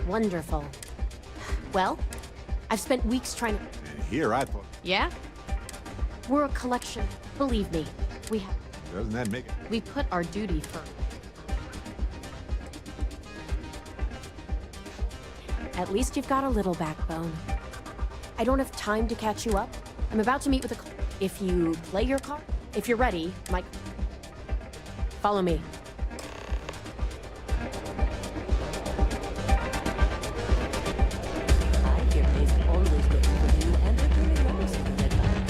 Wonderful. Well, I've spent weeks trying to... And here I thought... Yeah? We're a collection. Believe me, we have... Doesn't that make it? We put our duty first. At least you've got a little backbone. I don't have time to catch you up. I'm about to meet with a... If you play your card, if you're ready, Mike... Follow me. I hear May's always looking for you and they're doing numbers in the deadline.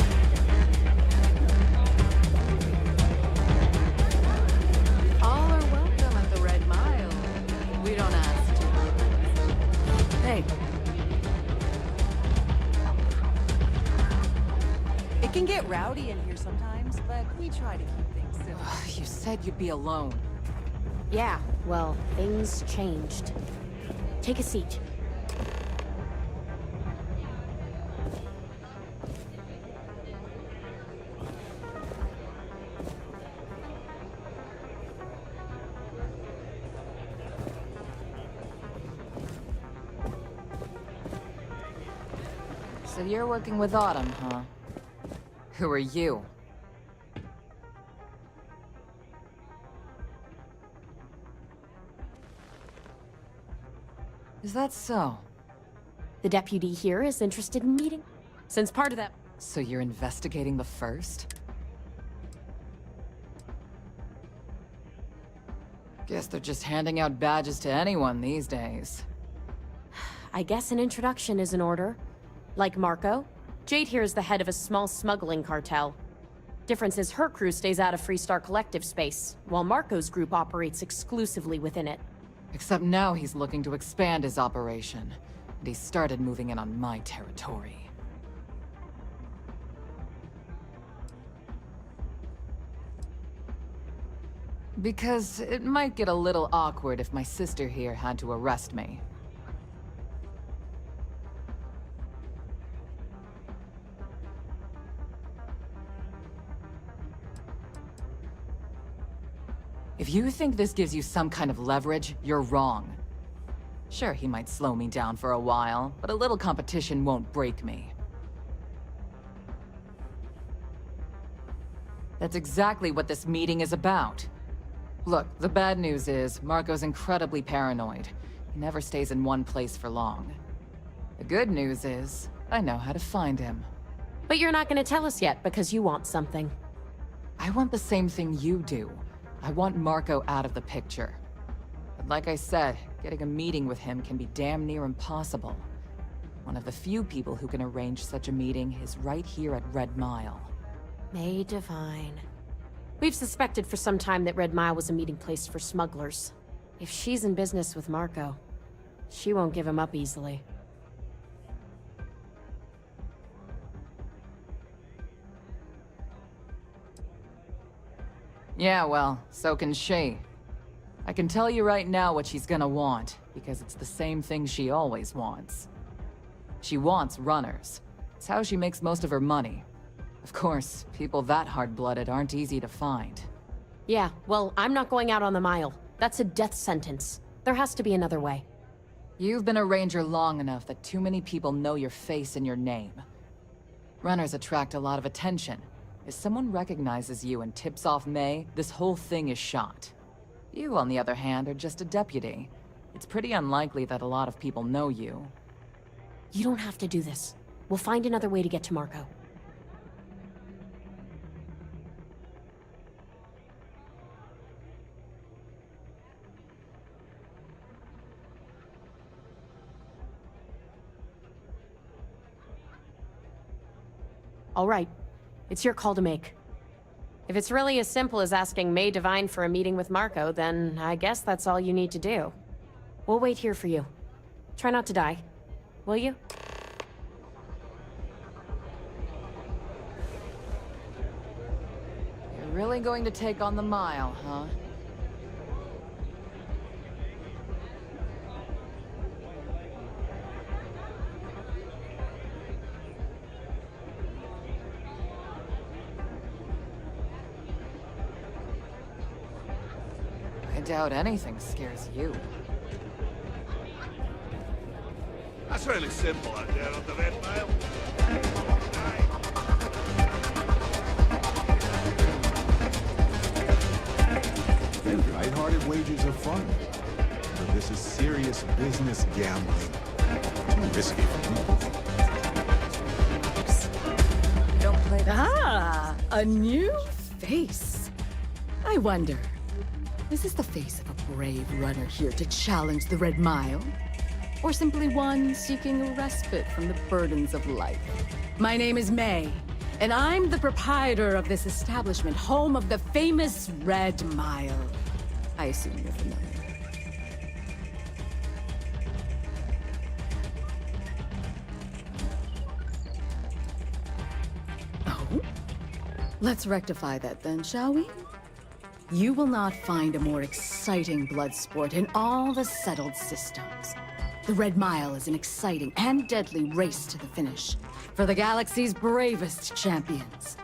All are welcome at the Red Mile. We don't ask to. Hey. It can get rowdy in here sometimes, but we try to keep things simple. You said you'd be alone. Yeah, well, things changed. Take a seat. So you're working with Autumn, huh? Who are you? Is that so? The deputy here is interested in meeting. Since part of that... So you're investigating the first? Guess they're just handing out badges to anyone these days. I guess an introduction is in order. Like Marco, Jade here is the head of a small smuggling cartel. Difference is her crew stays out of Freestar Collective space, while Marco's group operates exclusively within it. Except now he's looking to expand his operation, and he started moving in on my territory. Because it might get a little awkward if my sister here had to arrest me. If you think this gives you some kind of leverage, you're wrong. Sure, he might slow me down for a while, but a little competition won't break me. That's exactly what this meeting is about. Look, the bad news is, Marco's incredibly paranoid. He never stays in one place for long. The good news is, I know how to find him. But you're not gonna tell us yet, because you want something. I want the same thing you do. I want Marco out of the picture. But like I said, getting a meeting with him can be damn near impossible. One of the few people who can arrange such a meeting is right here at Red Mile. May Divine. We've suspected for some time that Red Mile was a meeting place for smugglers. If she's in business with Marco, she won't give him up easily. Yeah, well, so can she. I can tell you right now what she's gonna want, because it's the same thing she always wants. She wants runners. It's how she makes most of her money. Of course, people that hard-blooded aren't easy to find. Yeah, well, I'm not going out on the mile. That's a death sentence. There has to be another way. You've been a ranger long enough that too many people know your face and your name. Runners attract a lot of attention. If someone recognizes you and tips off May, this whole thing is shot. You, on the other hand, are just a deputy. It's pretty unlikely that a lot of people know you. You don't have to do this. We'll find another way to get to Marco. All right. It's your call to make. If it's really as simple as asking May Divine for a meeting with Marco, then I guess that's all you need to do. We'll wait here for you. Try not to die. Will you? You're really going to take on the mile, huh? I doubt anything scares you. That's really simple out there on the Red Mile. Lighthearted wagers are fun, but this is serious business gambling. Too risky for me. Don't play this. Ah, a new face. I wonder, is this the face of a brave runner here to challenge the Red Mile? Or simply one seeking a respite from the burdens of life? My name is May, and I'm the proprietor of this establishment, home of the famous Red Mile. I assume you're familiar. Oh? Let's rectify that then, shall we? You will not find a more exciting blood sport in all the settled systems. The Red Mile is an exciting and deadly race to the finish for the galaxy's bravest champions.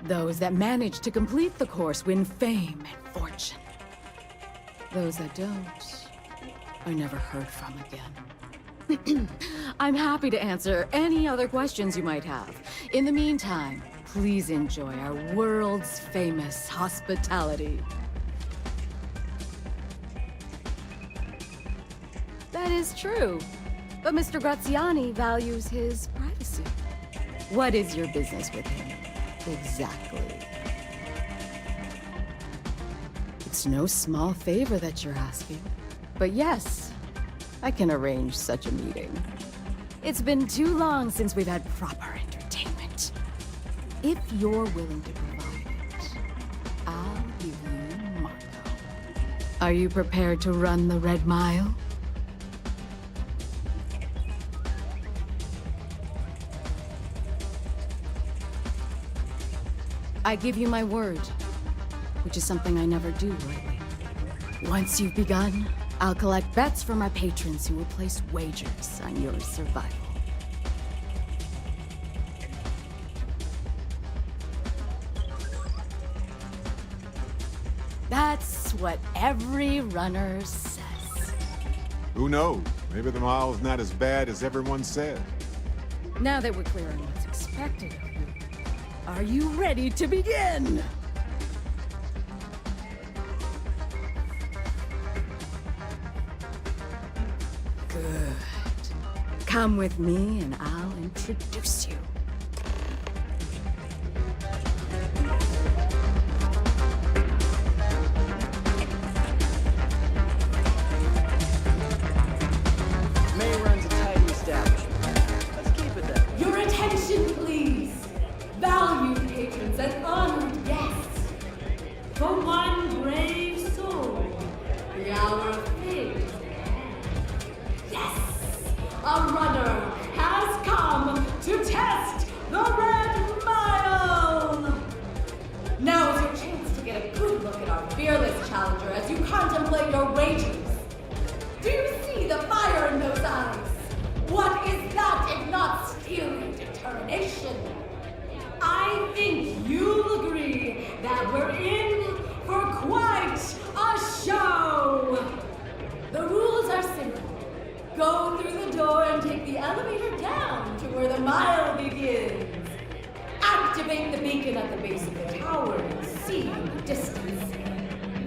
Those that manage to complete the course win fame and fortune. Those that don't are never heard from again. I'm happy to answer any other questions you might have. In the meantime, please enjoy our world's famous hospitality. That is true, but Mr. Graziani values his privacy. What is your business with him, exactly? It's no small favor that you're asking, but yes, I can arrange such a meeting. It's been too long since we've had proper entertainment. If you're willing to provide it, I'll give you Marco. Are you prepared to run the Red Mile? I give you my word, which is something I never do lately. Once you've begun, I'll collect bets from our patrons who will place wagers on your survival. That's what every runner says. Who knows? Maybe the mile's not as bad as everyone said. Now that we're clear on what's expected of you, are you ready to begin? Good. Come with me and I'll introduce you. May runs a tidy establishment. Let's keep it that way. Your attention, please. Valued patrons and honored guests. For one brave soul, the hour of fate is at hand. Yes, a runner has come to test the Red Mile. Now is your chance to get a good look at our fearless challenger as you contemplate your wagers. Do you see the fire in those eyes? What is that if not steely determination? I think you'll agree that we're in for quite a show. The rules are simple. Go through the door and take the elevator down to where the mile begins. Activate the beacon at the base of the tower and see in the distance.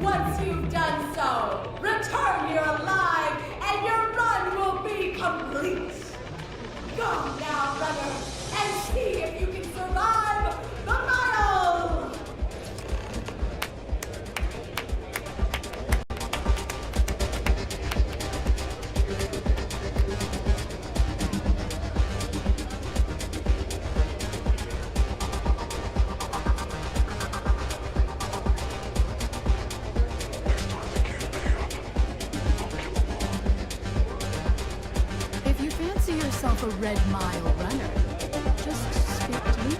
Once you've done so, return here alive and your run will be complete. Go now, runner, and see if you can survive the mile! If you fancy yourself a Red Mile runner, just speak to me.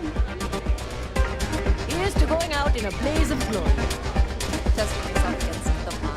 Here's to going out in a blaze of glory. Testing yourself against the mile?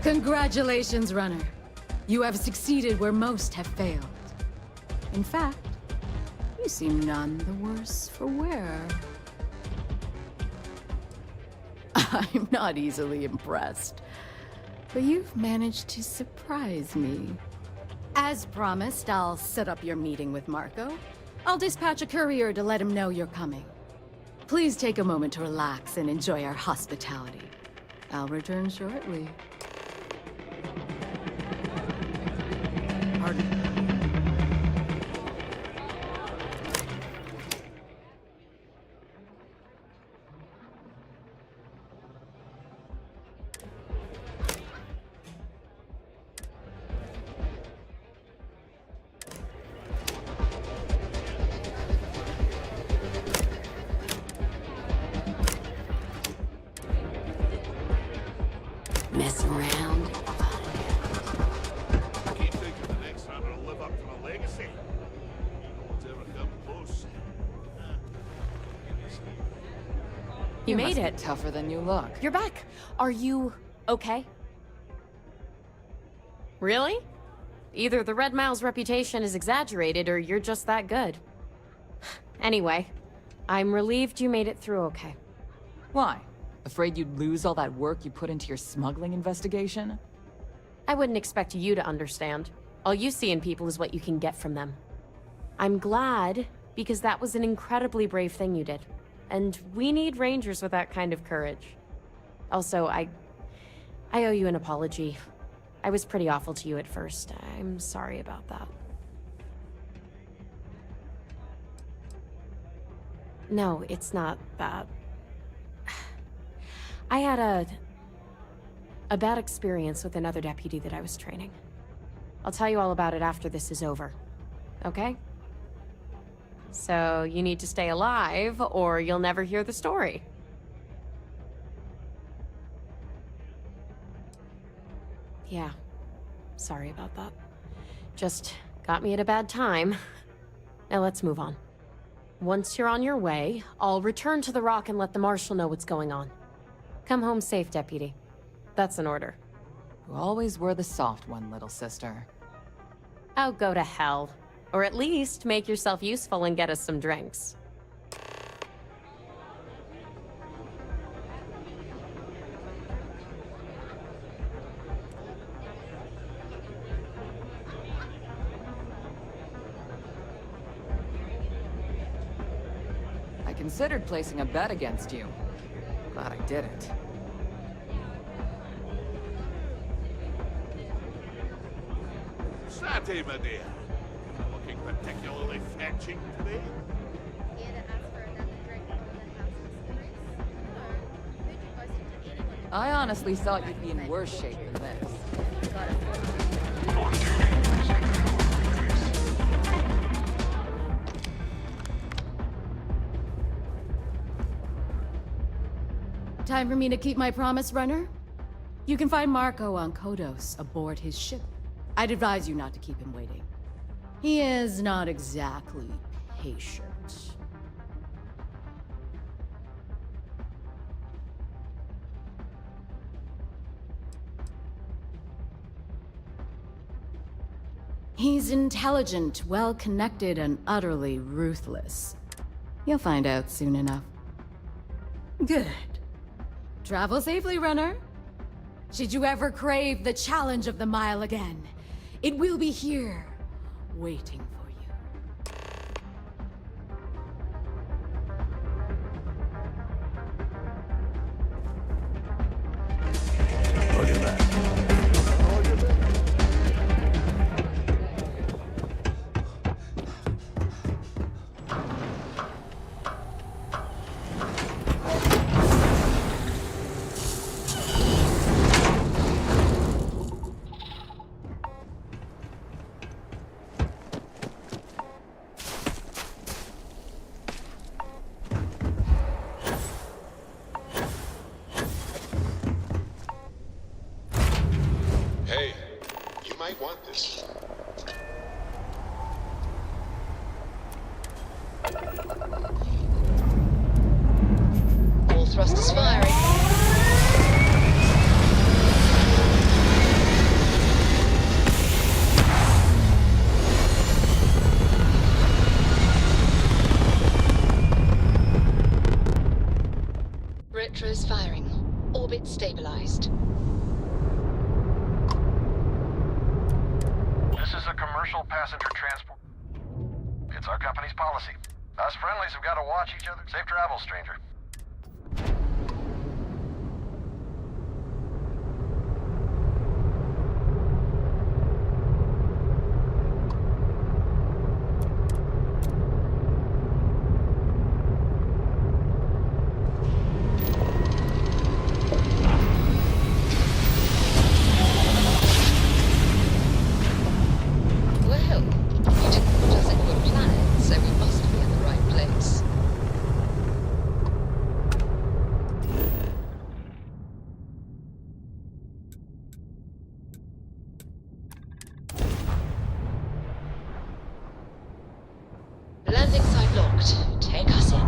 Congratulations, runner. You have succeeded where most have failed. In fact, you seem none the worse for wear. I'm not easily impressed, but you've managed to surprise me. As promised, I'll set up your meeting with Marco. I'll dispatch a courier to let him know you're coming. Please take a moment to relax and enjoy our hospitality. I'll return shortly. Pardon? Mess around. Keep thinking the next runner will live up to my legacy. Won't ever come close. You made must be it. tougher than you look. You're back. Are you okay? Really? Either the Red Mile's reputation is exaggerated or you're just that good. Anyway, I'm relieved you made it through okay. Why? Afraid you'd lose all that work you put into your smuggling investigation? I wouldn't expect you to understand. All you see in people is what you can get from them. I'm glad, because that was an incredibly brave thing you did. And we need rangers with that kind of courage. Also, I owe you an apology. I was pretty awful to you at first. I'm sorry about that. No, it's not that. I had a bad experience with another deputy that I was training. I'll tell you all about it after this is over. Okay? So, you need to stay alive, or you'll never hear the story. Yeah. Sorry about that. Just got me at a bad time. Now let's move on. Once you're on your way, I'll return to the Rock and let the Marshal know what's going on. Come home safe, Deputy. That's an order. You always were the soft one, little sister. Oh, go to hell. Or at least make yourself useful and get us some drinks. I considered placing a bet against you. Glad I didn't. Satty, my dear. Looking particularly fetching today. I honestly thought you'd be in worse shape than this. Time for me to keep my promise, runner? You can find Marco on Kodos aboard his ship. I'd advise you not to keep him waiting. He is not exactly patient. He's intelligent, well-connected, and utterly ruthless. You'll find out soon enough. Good. Travel safely, runner. Should you ever crave the challenge of the mile again, it will be here, waiting for you. Look at that. Hey, you might want this. All thrusters firing. Retros firing. Orbit stabilized. This is a commercial passenger transport. It's our company's policy. Us friendlies have got to watch each other. Safe travels, stranger. Well, you didn't put us into a planet, so we must be in the right place. Landing site locked. Take us in.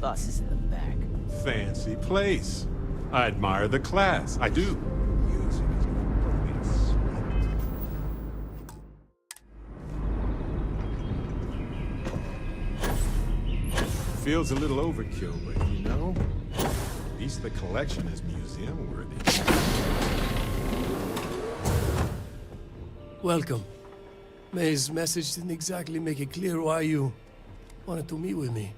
Boss is in the back. Fancy place. I admire the class. I do. Feels a little overkill, but you know, at least the collection is museum-worthy. Welcome. May's message didn't exactly make it clear why you wanted to meet with me.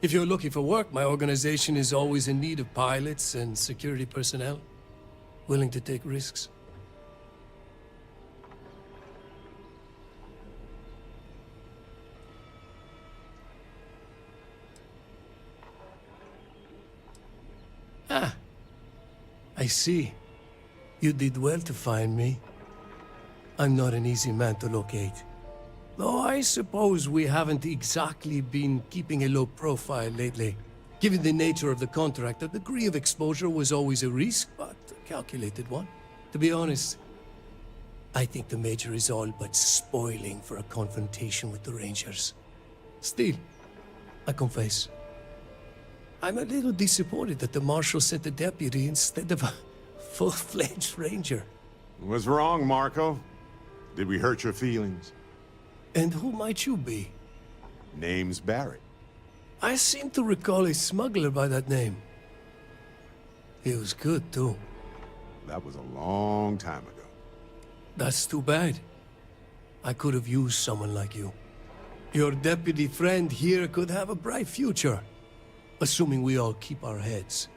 If you're looking for work, my organization is always in need of pilots and security personnel, willing to take risks. Ah, I see. You did well to find me. I'm not an easy man to locate. Though I suppose we haven't exactly been keeping a low profile lately. Given the nature of the contract, a degree of exposure was always a risk, but a calculated one. To be honest, I think the Major is all but spoiling for a confrontation with the Rangers. Still, I confess, I'm a little disappointed that the Marshal sent a deputy instead of a full-fledged Ranger. What's wrong, Marco? Did we hurt your feelings? And who might you be? Name's Barrett. I seem to recall a smuggler by that name. He was good, too. That was a long time ago. That's too bad. I could have used someone like you. Your deputy friend here could have a bright future. Assuming we all keep our heads.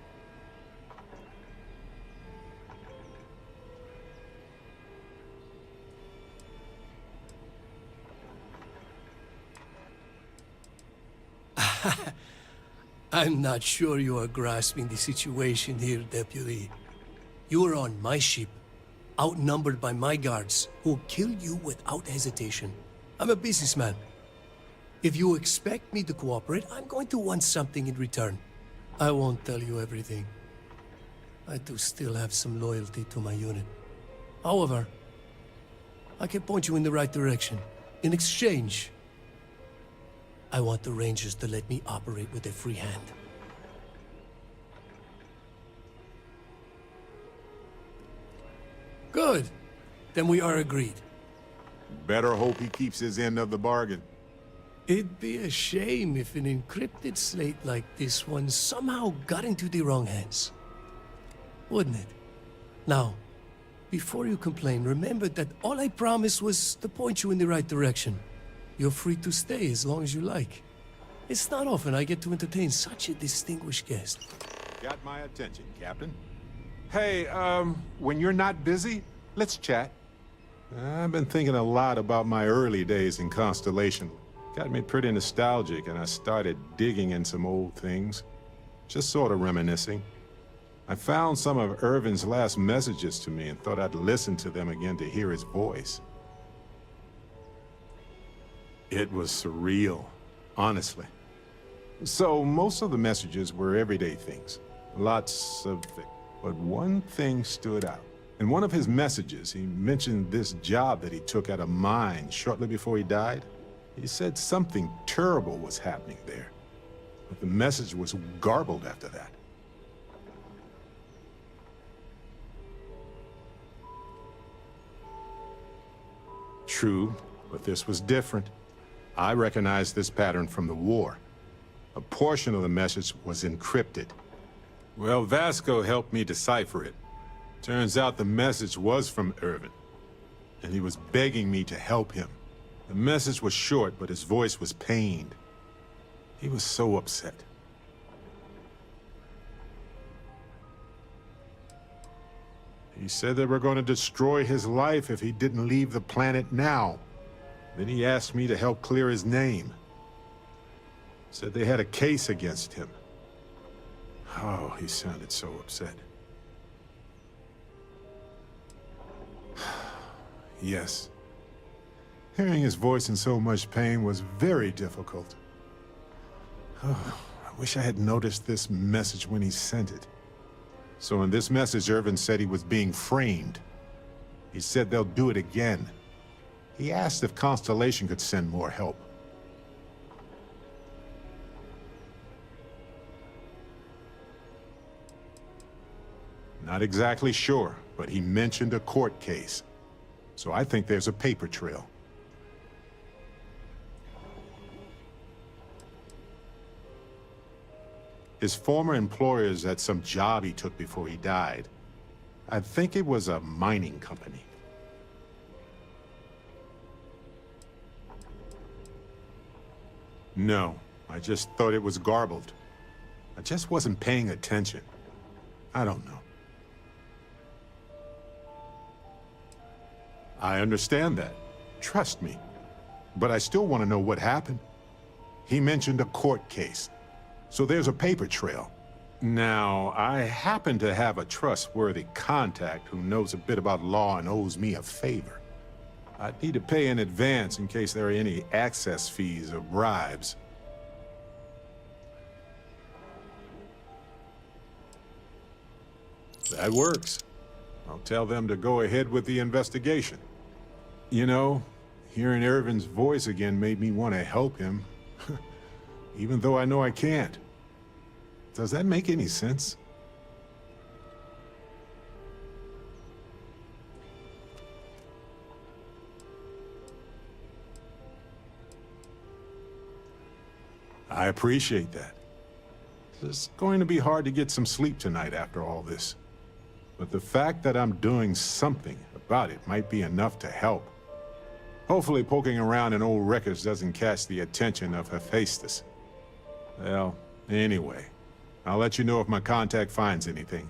I'm not sure you are grasping the situation here, Deputy. You are on my ship, outnumbered by my guards, who will kill you without hesitation. I'm a businessman. If you expect me to cooperate, I'm going to want something in return. I won't tell you everything. I do still have some loyalty to my unit. However, I can point you in the right direction. In exchange, I want the Rangers to let me operate with a free hand. Good. Then we are agreed. Better hope he keeps his end of the bargain. It'd be a shame if an encrypted slate like this one somehow got into the wrong hands. Wouldn't it? Now, before you complain, remember that all I promised was to point you in the right direction. You're free to stay as long as you like. It's not often I get to entertain such a distinguished guest. Got my attention, Captain. Hey, when you're not busy, let's chat. I've been thinking a lot about my early days in Constellation. Got me pretty nostalgic, and I started digging in some old things. Just sort of reminiscing. I found some of Irvin's last messages to me and thought I'd listen to them again to hear his voice. It was surreal, honestly. So, most of the messages were everyday things. Lots of things. But one thing stood out. In one of his messages, he mentioned this job that he took at a mine shortly before he died. He said something terrible was happening there. But the message was garbled after that. True, but this was different. I recognized this pattern from the war. A portion of the message was encrypted. Well, Vasco helped me decipher it. Turns out the message was from Irvin, and he was begging me to help him. The message was short, but his voice was pained. He was so upset. He said they were going to destroy his life if he didn't leave the planet now. Then he asked me to help clear his name. Said they had a case against him. Oh, he sounded so upset. Yes. Hearing his voice in so much pain was very difficult. Oh, I wish I had noticed this message when he sent it. So in this message, Irvin said he was being framed. He said they'll do it again. He asked if Constellation could send more help. Not exactly sure, but he mentioned a court case. So I think there's a paper trail. His former employers had some job he took before he died. I think it was a mining company. No, I just thought it was garbled. I just wasn't paying attention. I don't know. I understand that. Trust me. But I still want to know what happened. He mentioned a court case. So there's a paper trail. Now, I happen to have a trustworthy contact who knows a bit about law and owes me a favor. I'd need to pay in advance in case there are any access fees or bribes. That works. I'll tell them to go ahead with the investigation. You know, hearing Irvin's voice again made me want to help him, even though I know I can't. Does that make any sense? I appreciate that. It's going to be hard to get some sleep tonight after all this. But the fact that I'm doing something about it might be enough to help. Hopefully poking around in old records doesn't catch the attention of Hephaestus. Well, anyway, I'll let you know if my contact finds anything.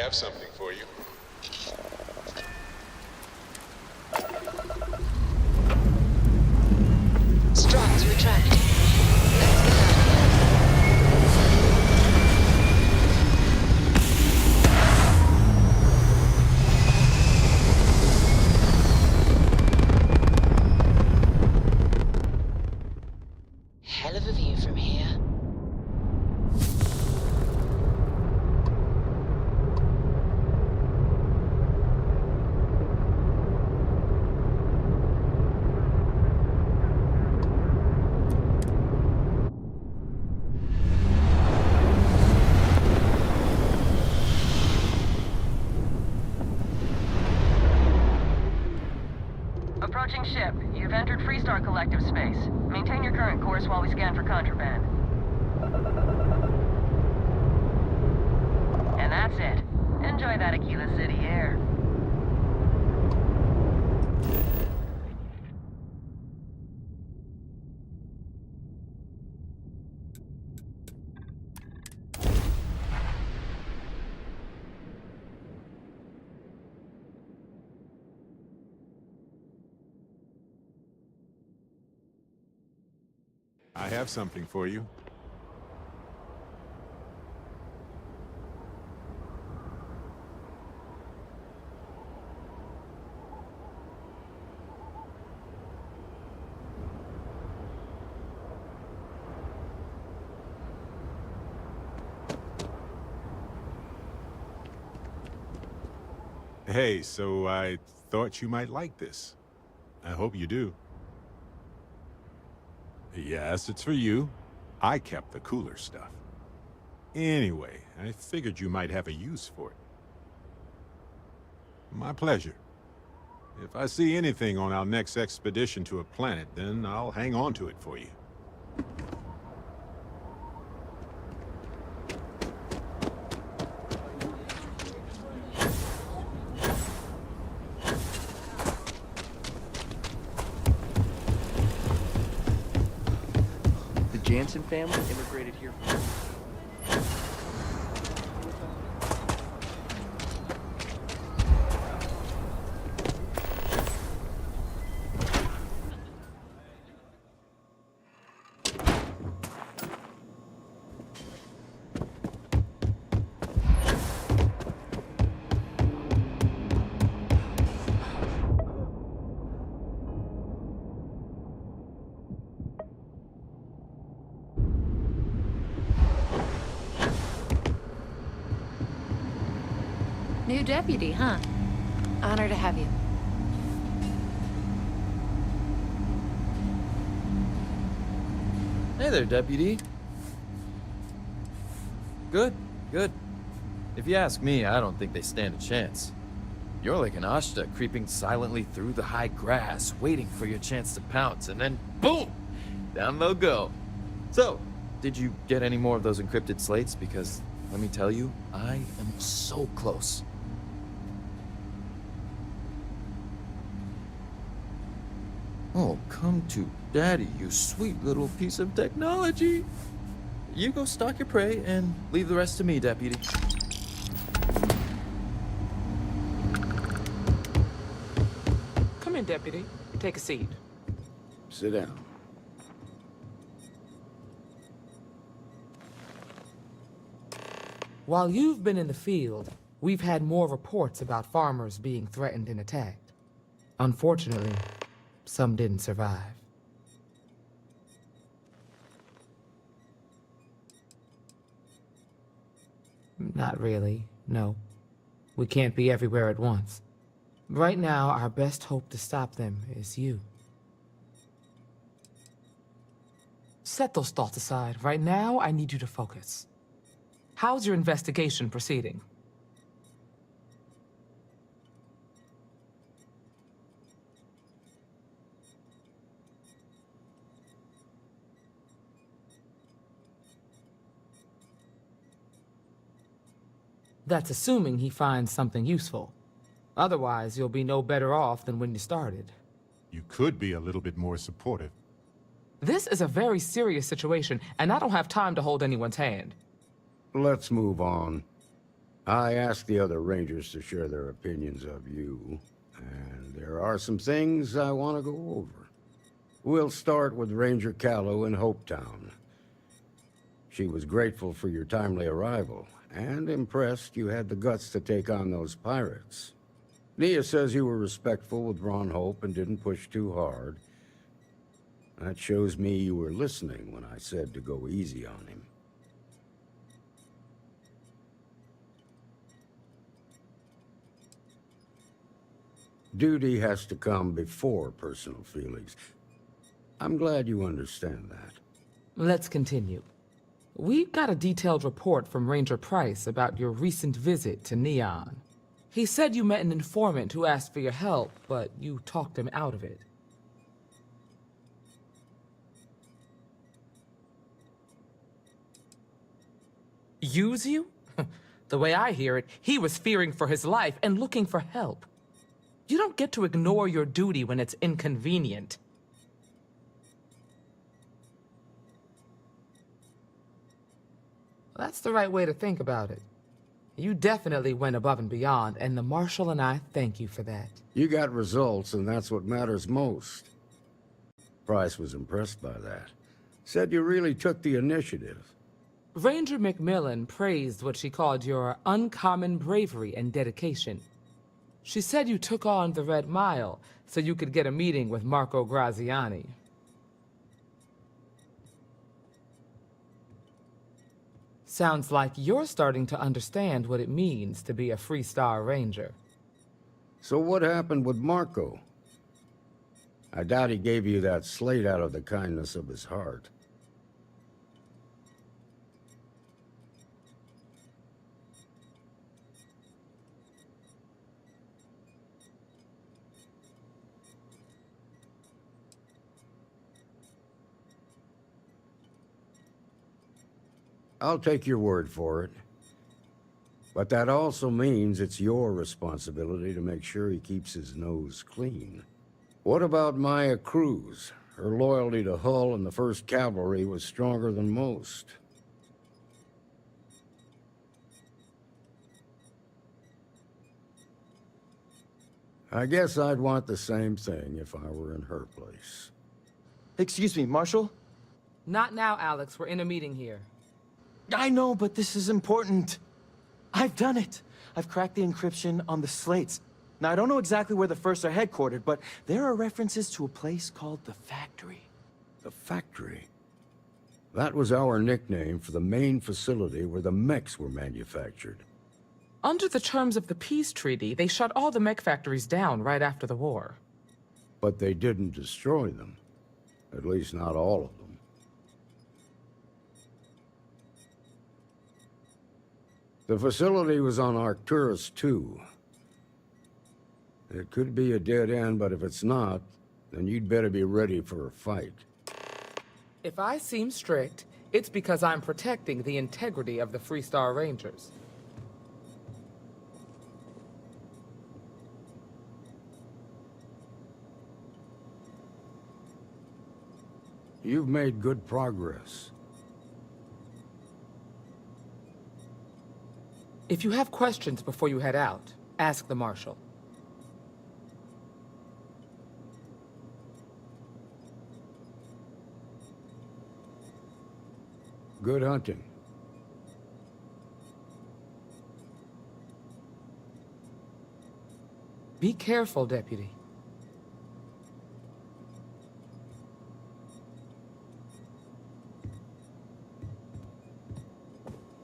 have something for you. Strong's retracting. Let's get out of here. Hell of a view from here. Approaching ship. You've entered Freestar Collective space. Maintain your current course while we scan for contraband. And that's it. Enjoy that Aquila City air. I have something for you. Hey, so I thought you might like this. I hope you do. Yes, it's for you. I kept the cooler stuff. Anyway, I figured you might have a use for it. My pleasure. If I see anything on our next expedition to a planet, then I'll hang on to it for you. Jansen family immigrated here from... New deputy, huh? Honor to have you. Hey there, deputy. Good, good. If you ask me, I don't think they stand a chance. You're like an Ashta creeping silently through the high grass, waiting for your chance to pounce, and then boom! Down they'll go. So, did you get any more of those encrypted slates? Because, let me tell you, I am so close. Oh, come to daddy, you sweet little piece of technology. You go stalk your prey and leave the rest to me, deputy. Come in, deputy. Take a seat. Sit down. While you've been in the field, we've had more reports about farmers being threatened and attacked. Unfortunately, some didn't survive. Not really, no. We can't be everywhere at once. Right now, our best hope to stop them is you. Set those thoughts aside. Right now, I need you to focus. How's your investigation proceeding? That's assuming he finds something useful. Otherwise, you'll be no better off than when you started. You could be a little bit more supportive. This is a very serious situation, and I don't have time to hold anyone's hand. Let's move on. I asked the other Rangers to share their opinions of you, and there are some things I want to go over. We'll start with Ranger Callow in Hopetown. She was grateful for your timely arrival, and impressed you had the guts to take on those pirates. Nia says you were respectful with Ron Hope and didn't push too hard. That shows me you were listening when I said to go easy on him. Duty has to come before personal feelings. I'm glad you understand that. Let's continue. We got a detailed report from Ranger Price about your recent visit to Neon. He said you met an informant who asked for your help, but you talked him out of it. Use you? The way I hear it, he was fearing for his life and looking for help. You don't get to ignore your duty when it's inconvenient. That's the right way to think about it. You definitely went above and beyond, and the Marshal and I thank you for that. You got results, and that's what matters most. Price was impressed by that. Said you really took the initiative. Ranger Macmillan praised what she called your uncommon bravery and dedication. She said you took on the Red Mile so you could get a meeting with Marco Graziani. Sounds like you're starting to understand what it means to be a Freestar Ranger. So what happened with Marco? I doubt he gave you that slate out of the kindness of his heart. I'll take your word for it. But that also means it's your responsibility to make sure he keeps his nose clean. What about Maya Cruz? Her loyalty to Hull and the 1st Cavalry was stronger than most. I guess I'd want the same thing if I were in her place. Excuse me, Marshal? Not now, Alex. We're in a meeting here. I know, but this is important. I've done it. I've cracked the encryption on the slates. Now, I don't know exactly where the First are headquartered, but there are references to a place called the Factory. The Factory? That was our nickname for the main facility where the mechs were manufactured. Under the terms of the peace treaty, they shut all the mech factories down right after the war. But they didn't destroy them. At least not all of them. The facility was on Arcturus 2. It could be a dead end, but if it's not, then you'd better be ready for a fight. If I seem strict, it's because I'm protecting the integrity of the Freestar Rangers. You've made good progress. If you have questions before you head out, ask the Marshal. Good hunting. Be careful, Deputy.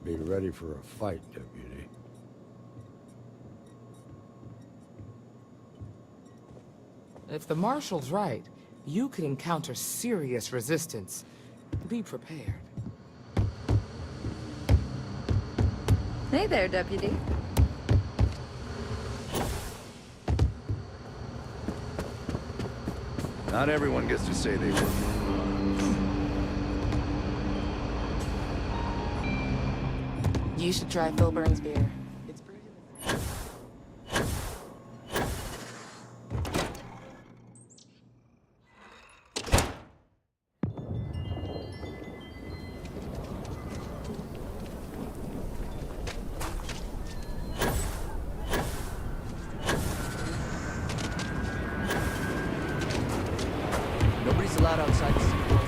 Be ready for a fight, Deputy. If the Marshal's right, you could encounter serious resistance. Be prepared. Hey there, Deputy. Not everyone gets to say they were. You should try Phil Burns' beer. It's pretty. still out outside the seaport.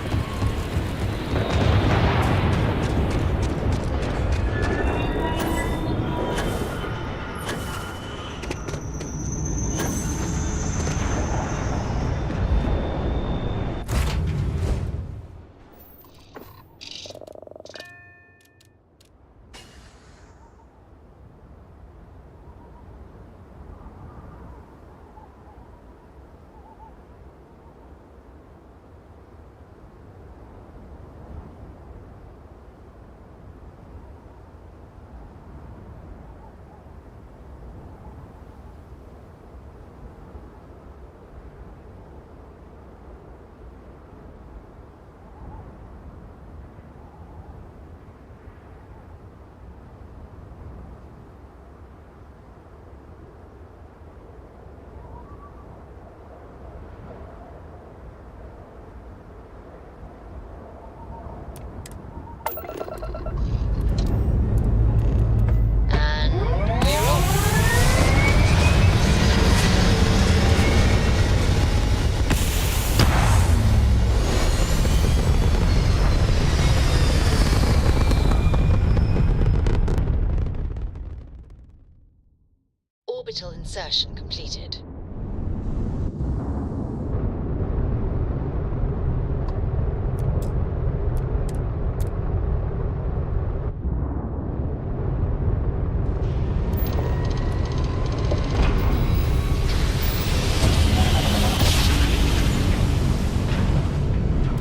Orbital insertion completed.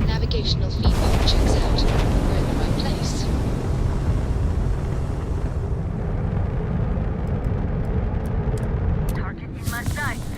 Navigational feedback checks out. We're in the right place. Target in my sight.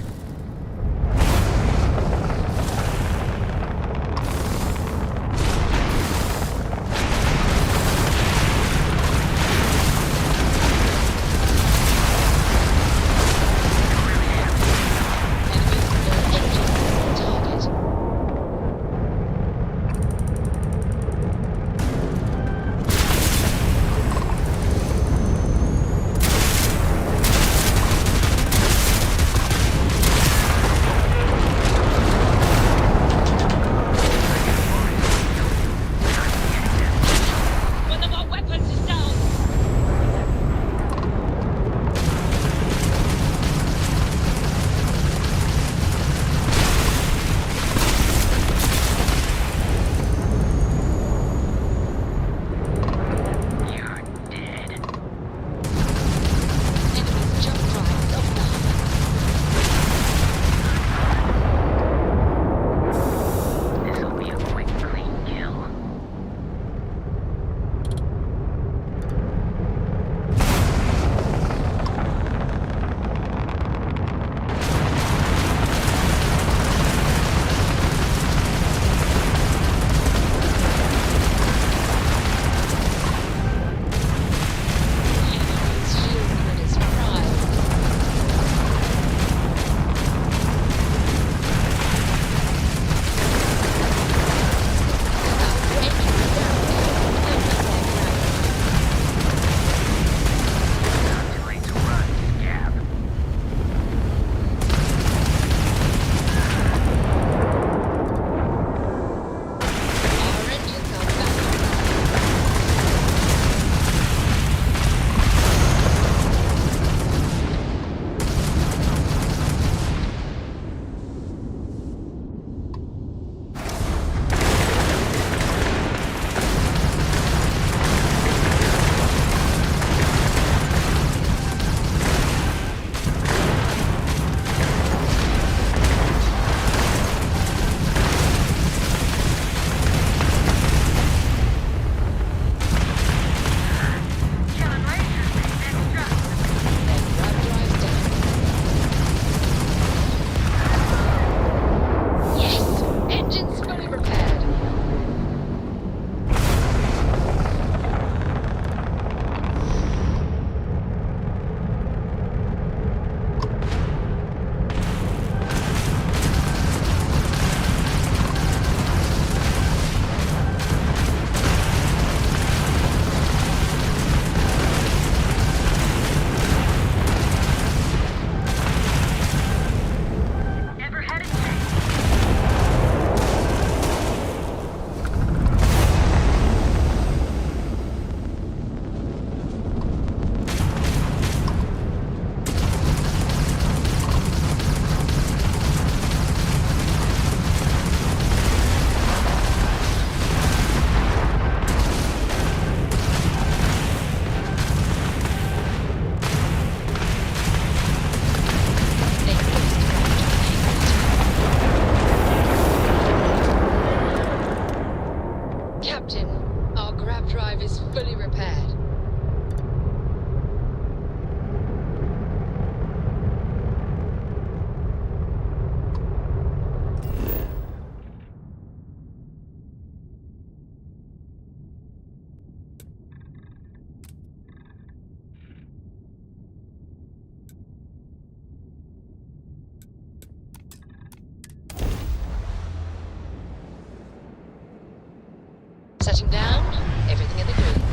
Touching down, everything in the green.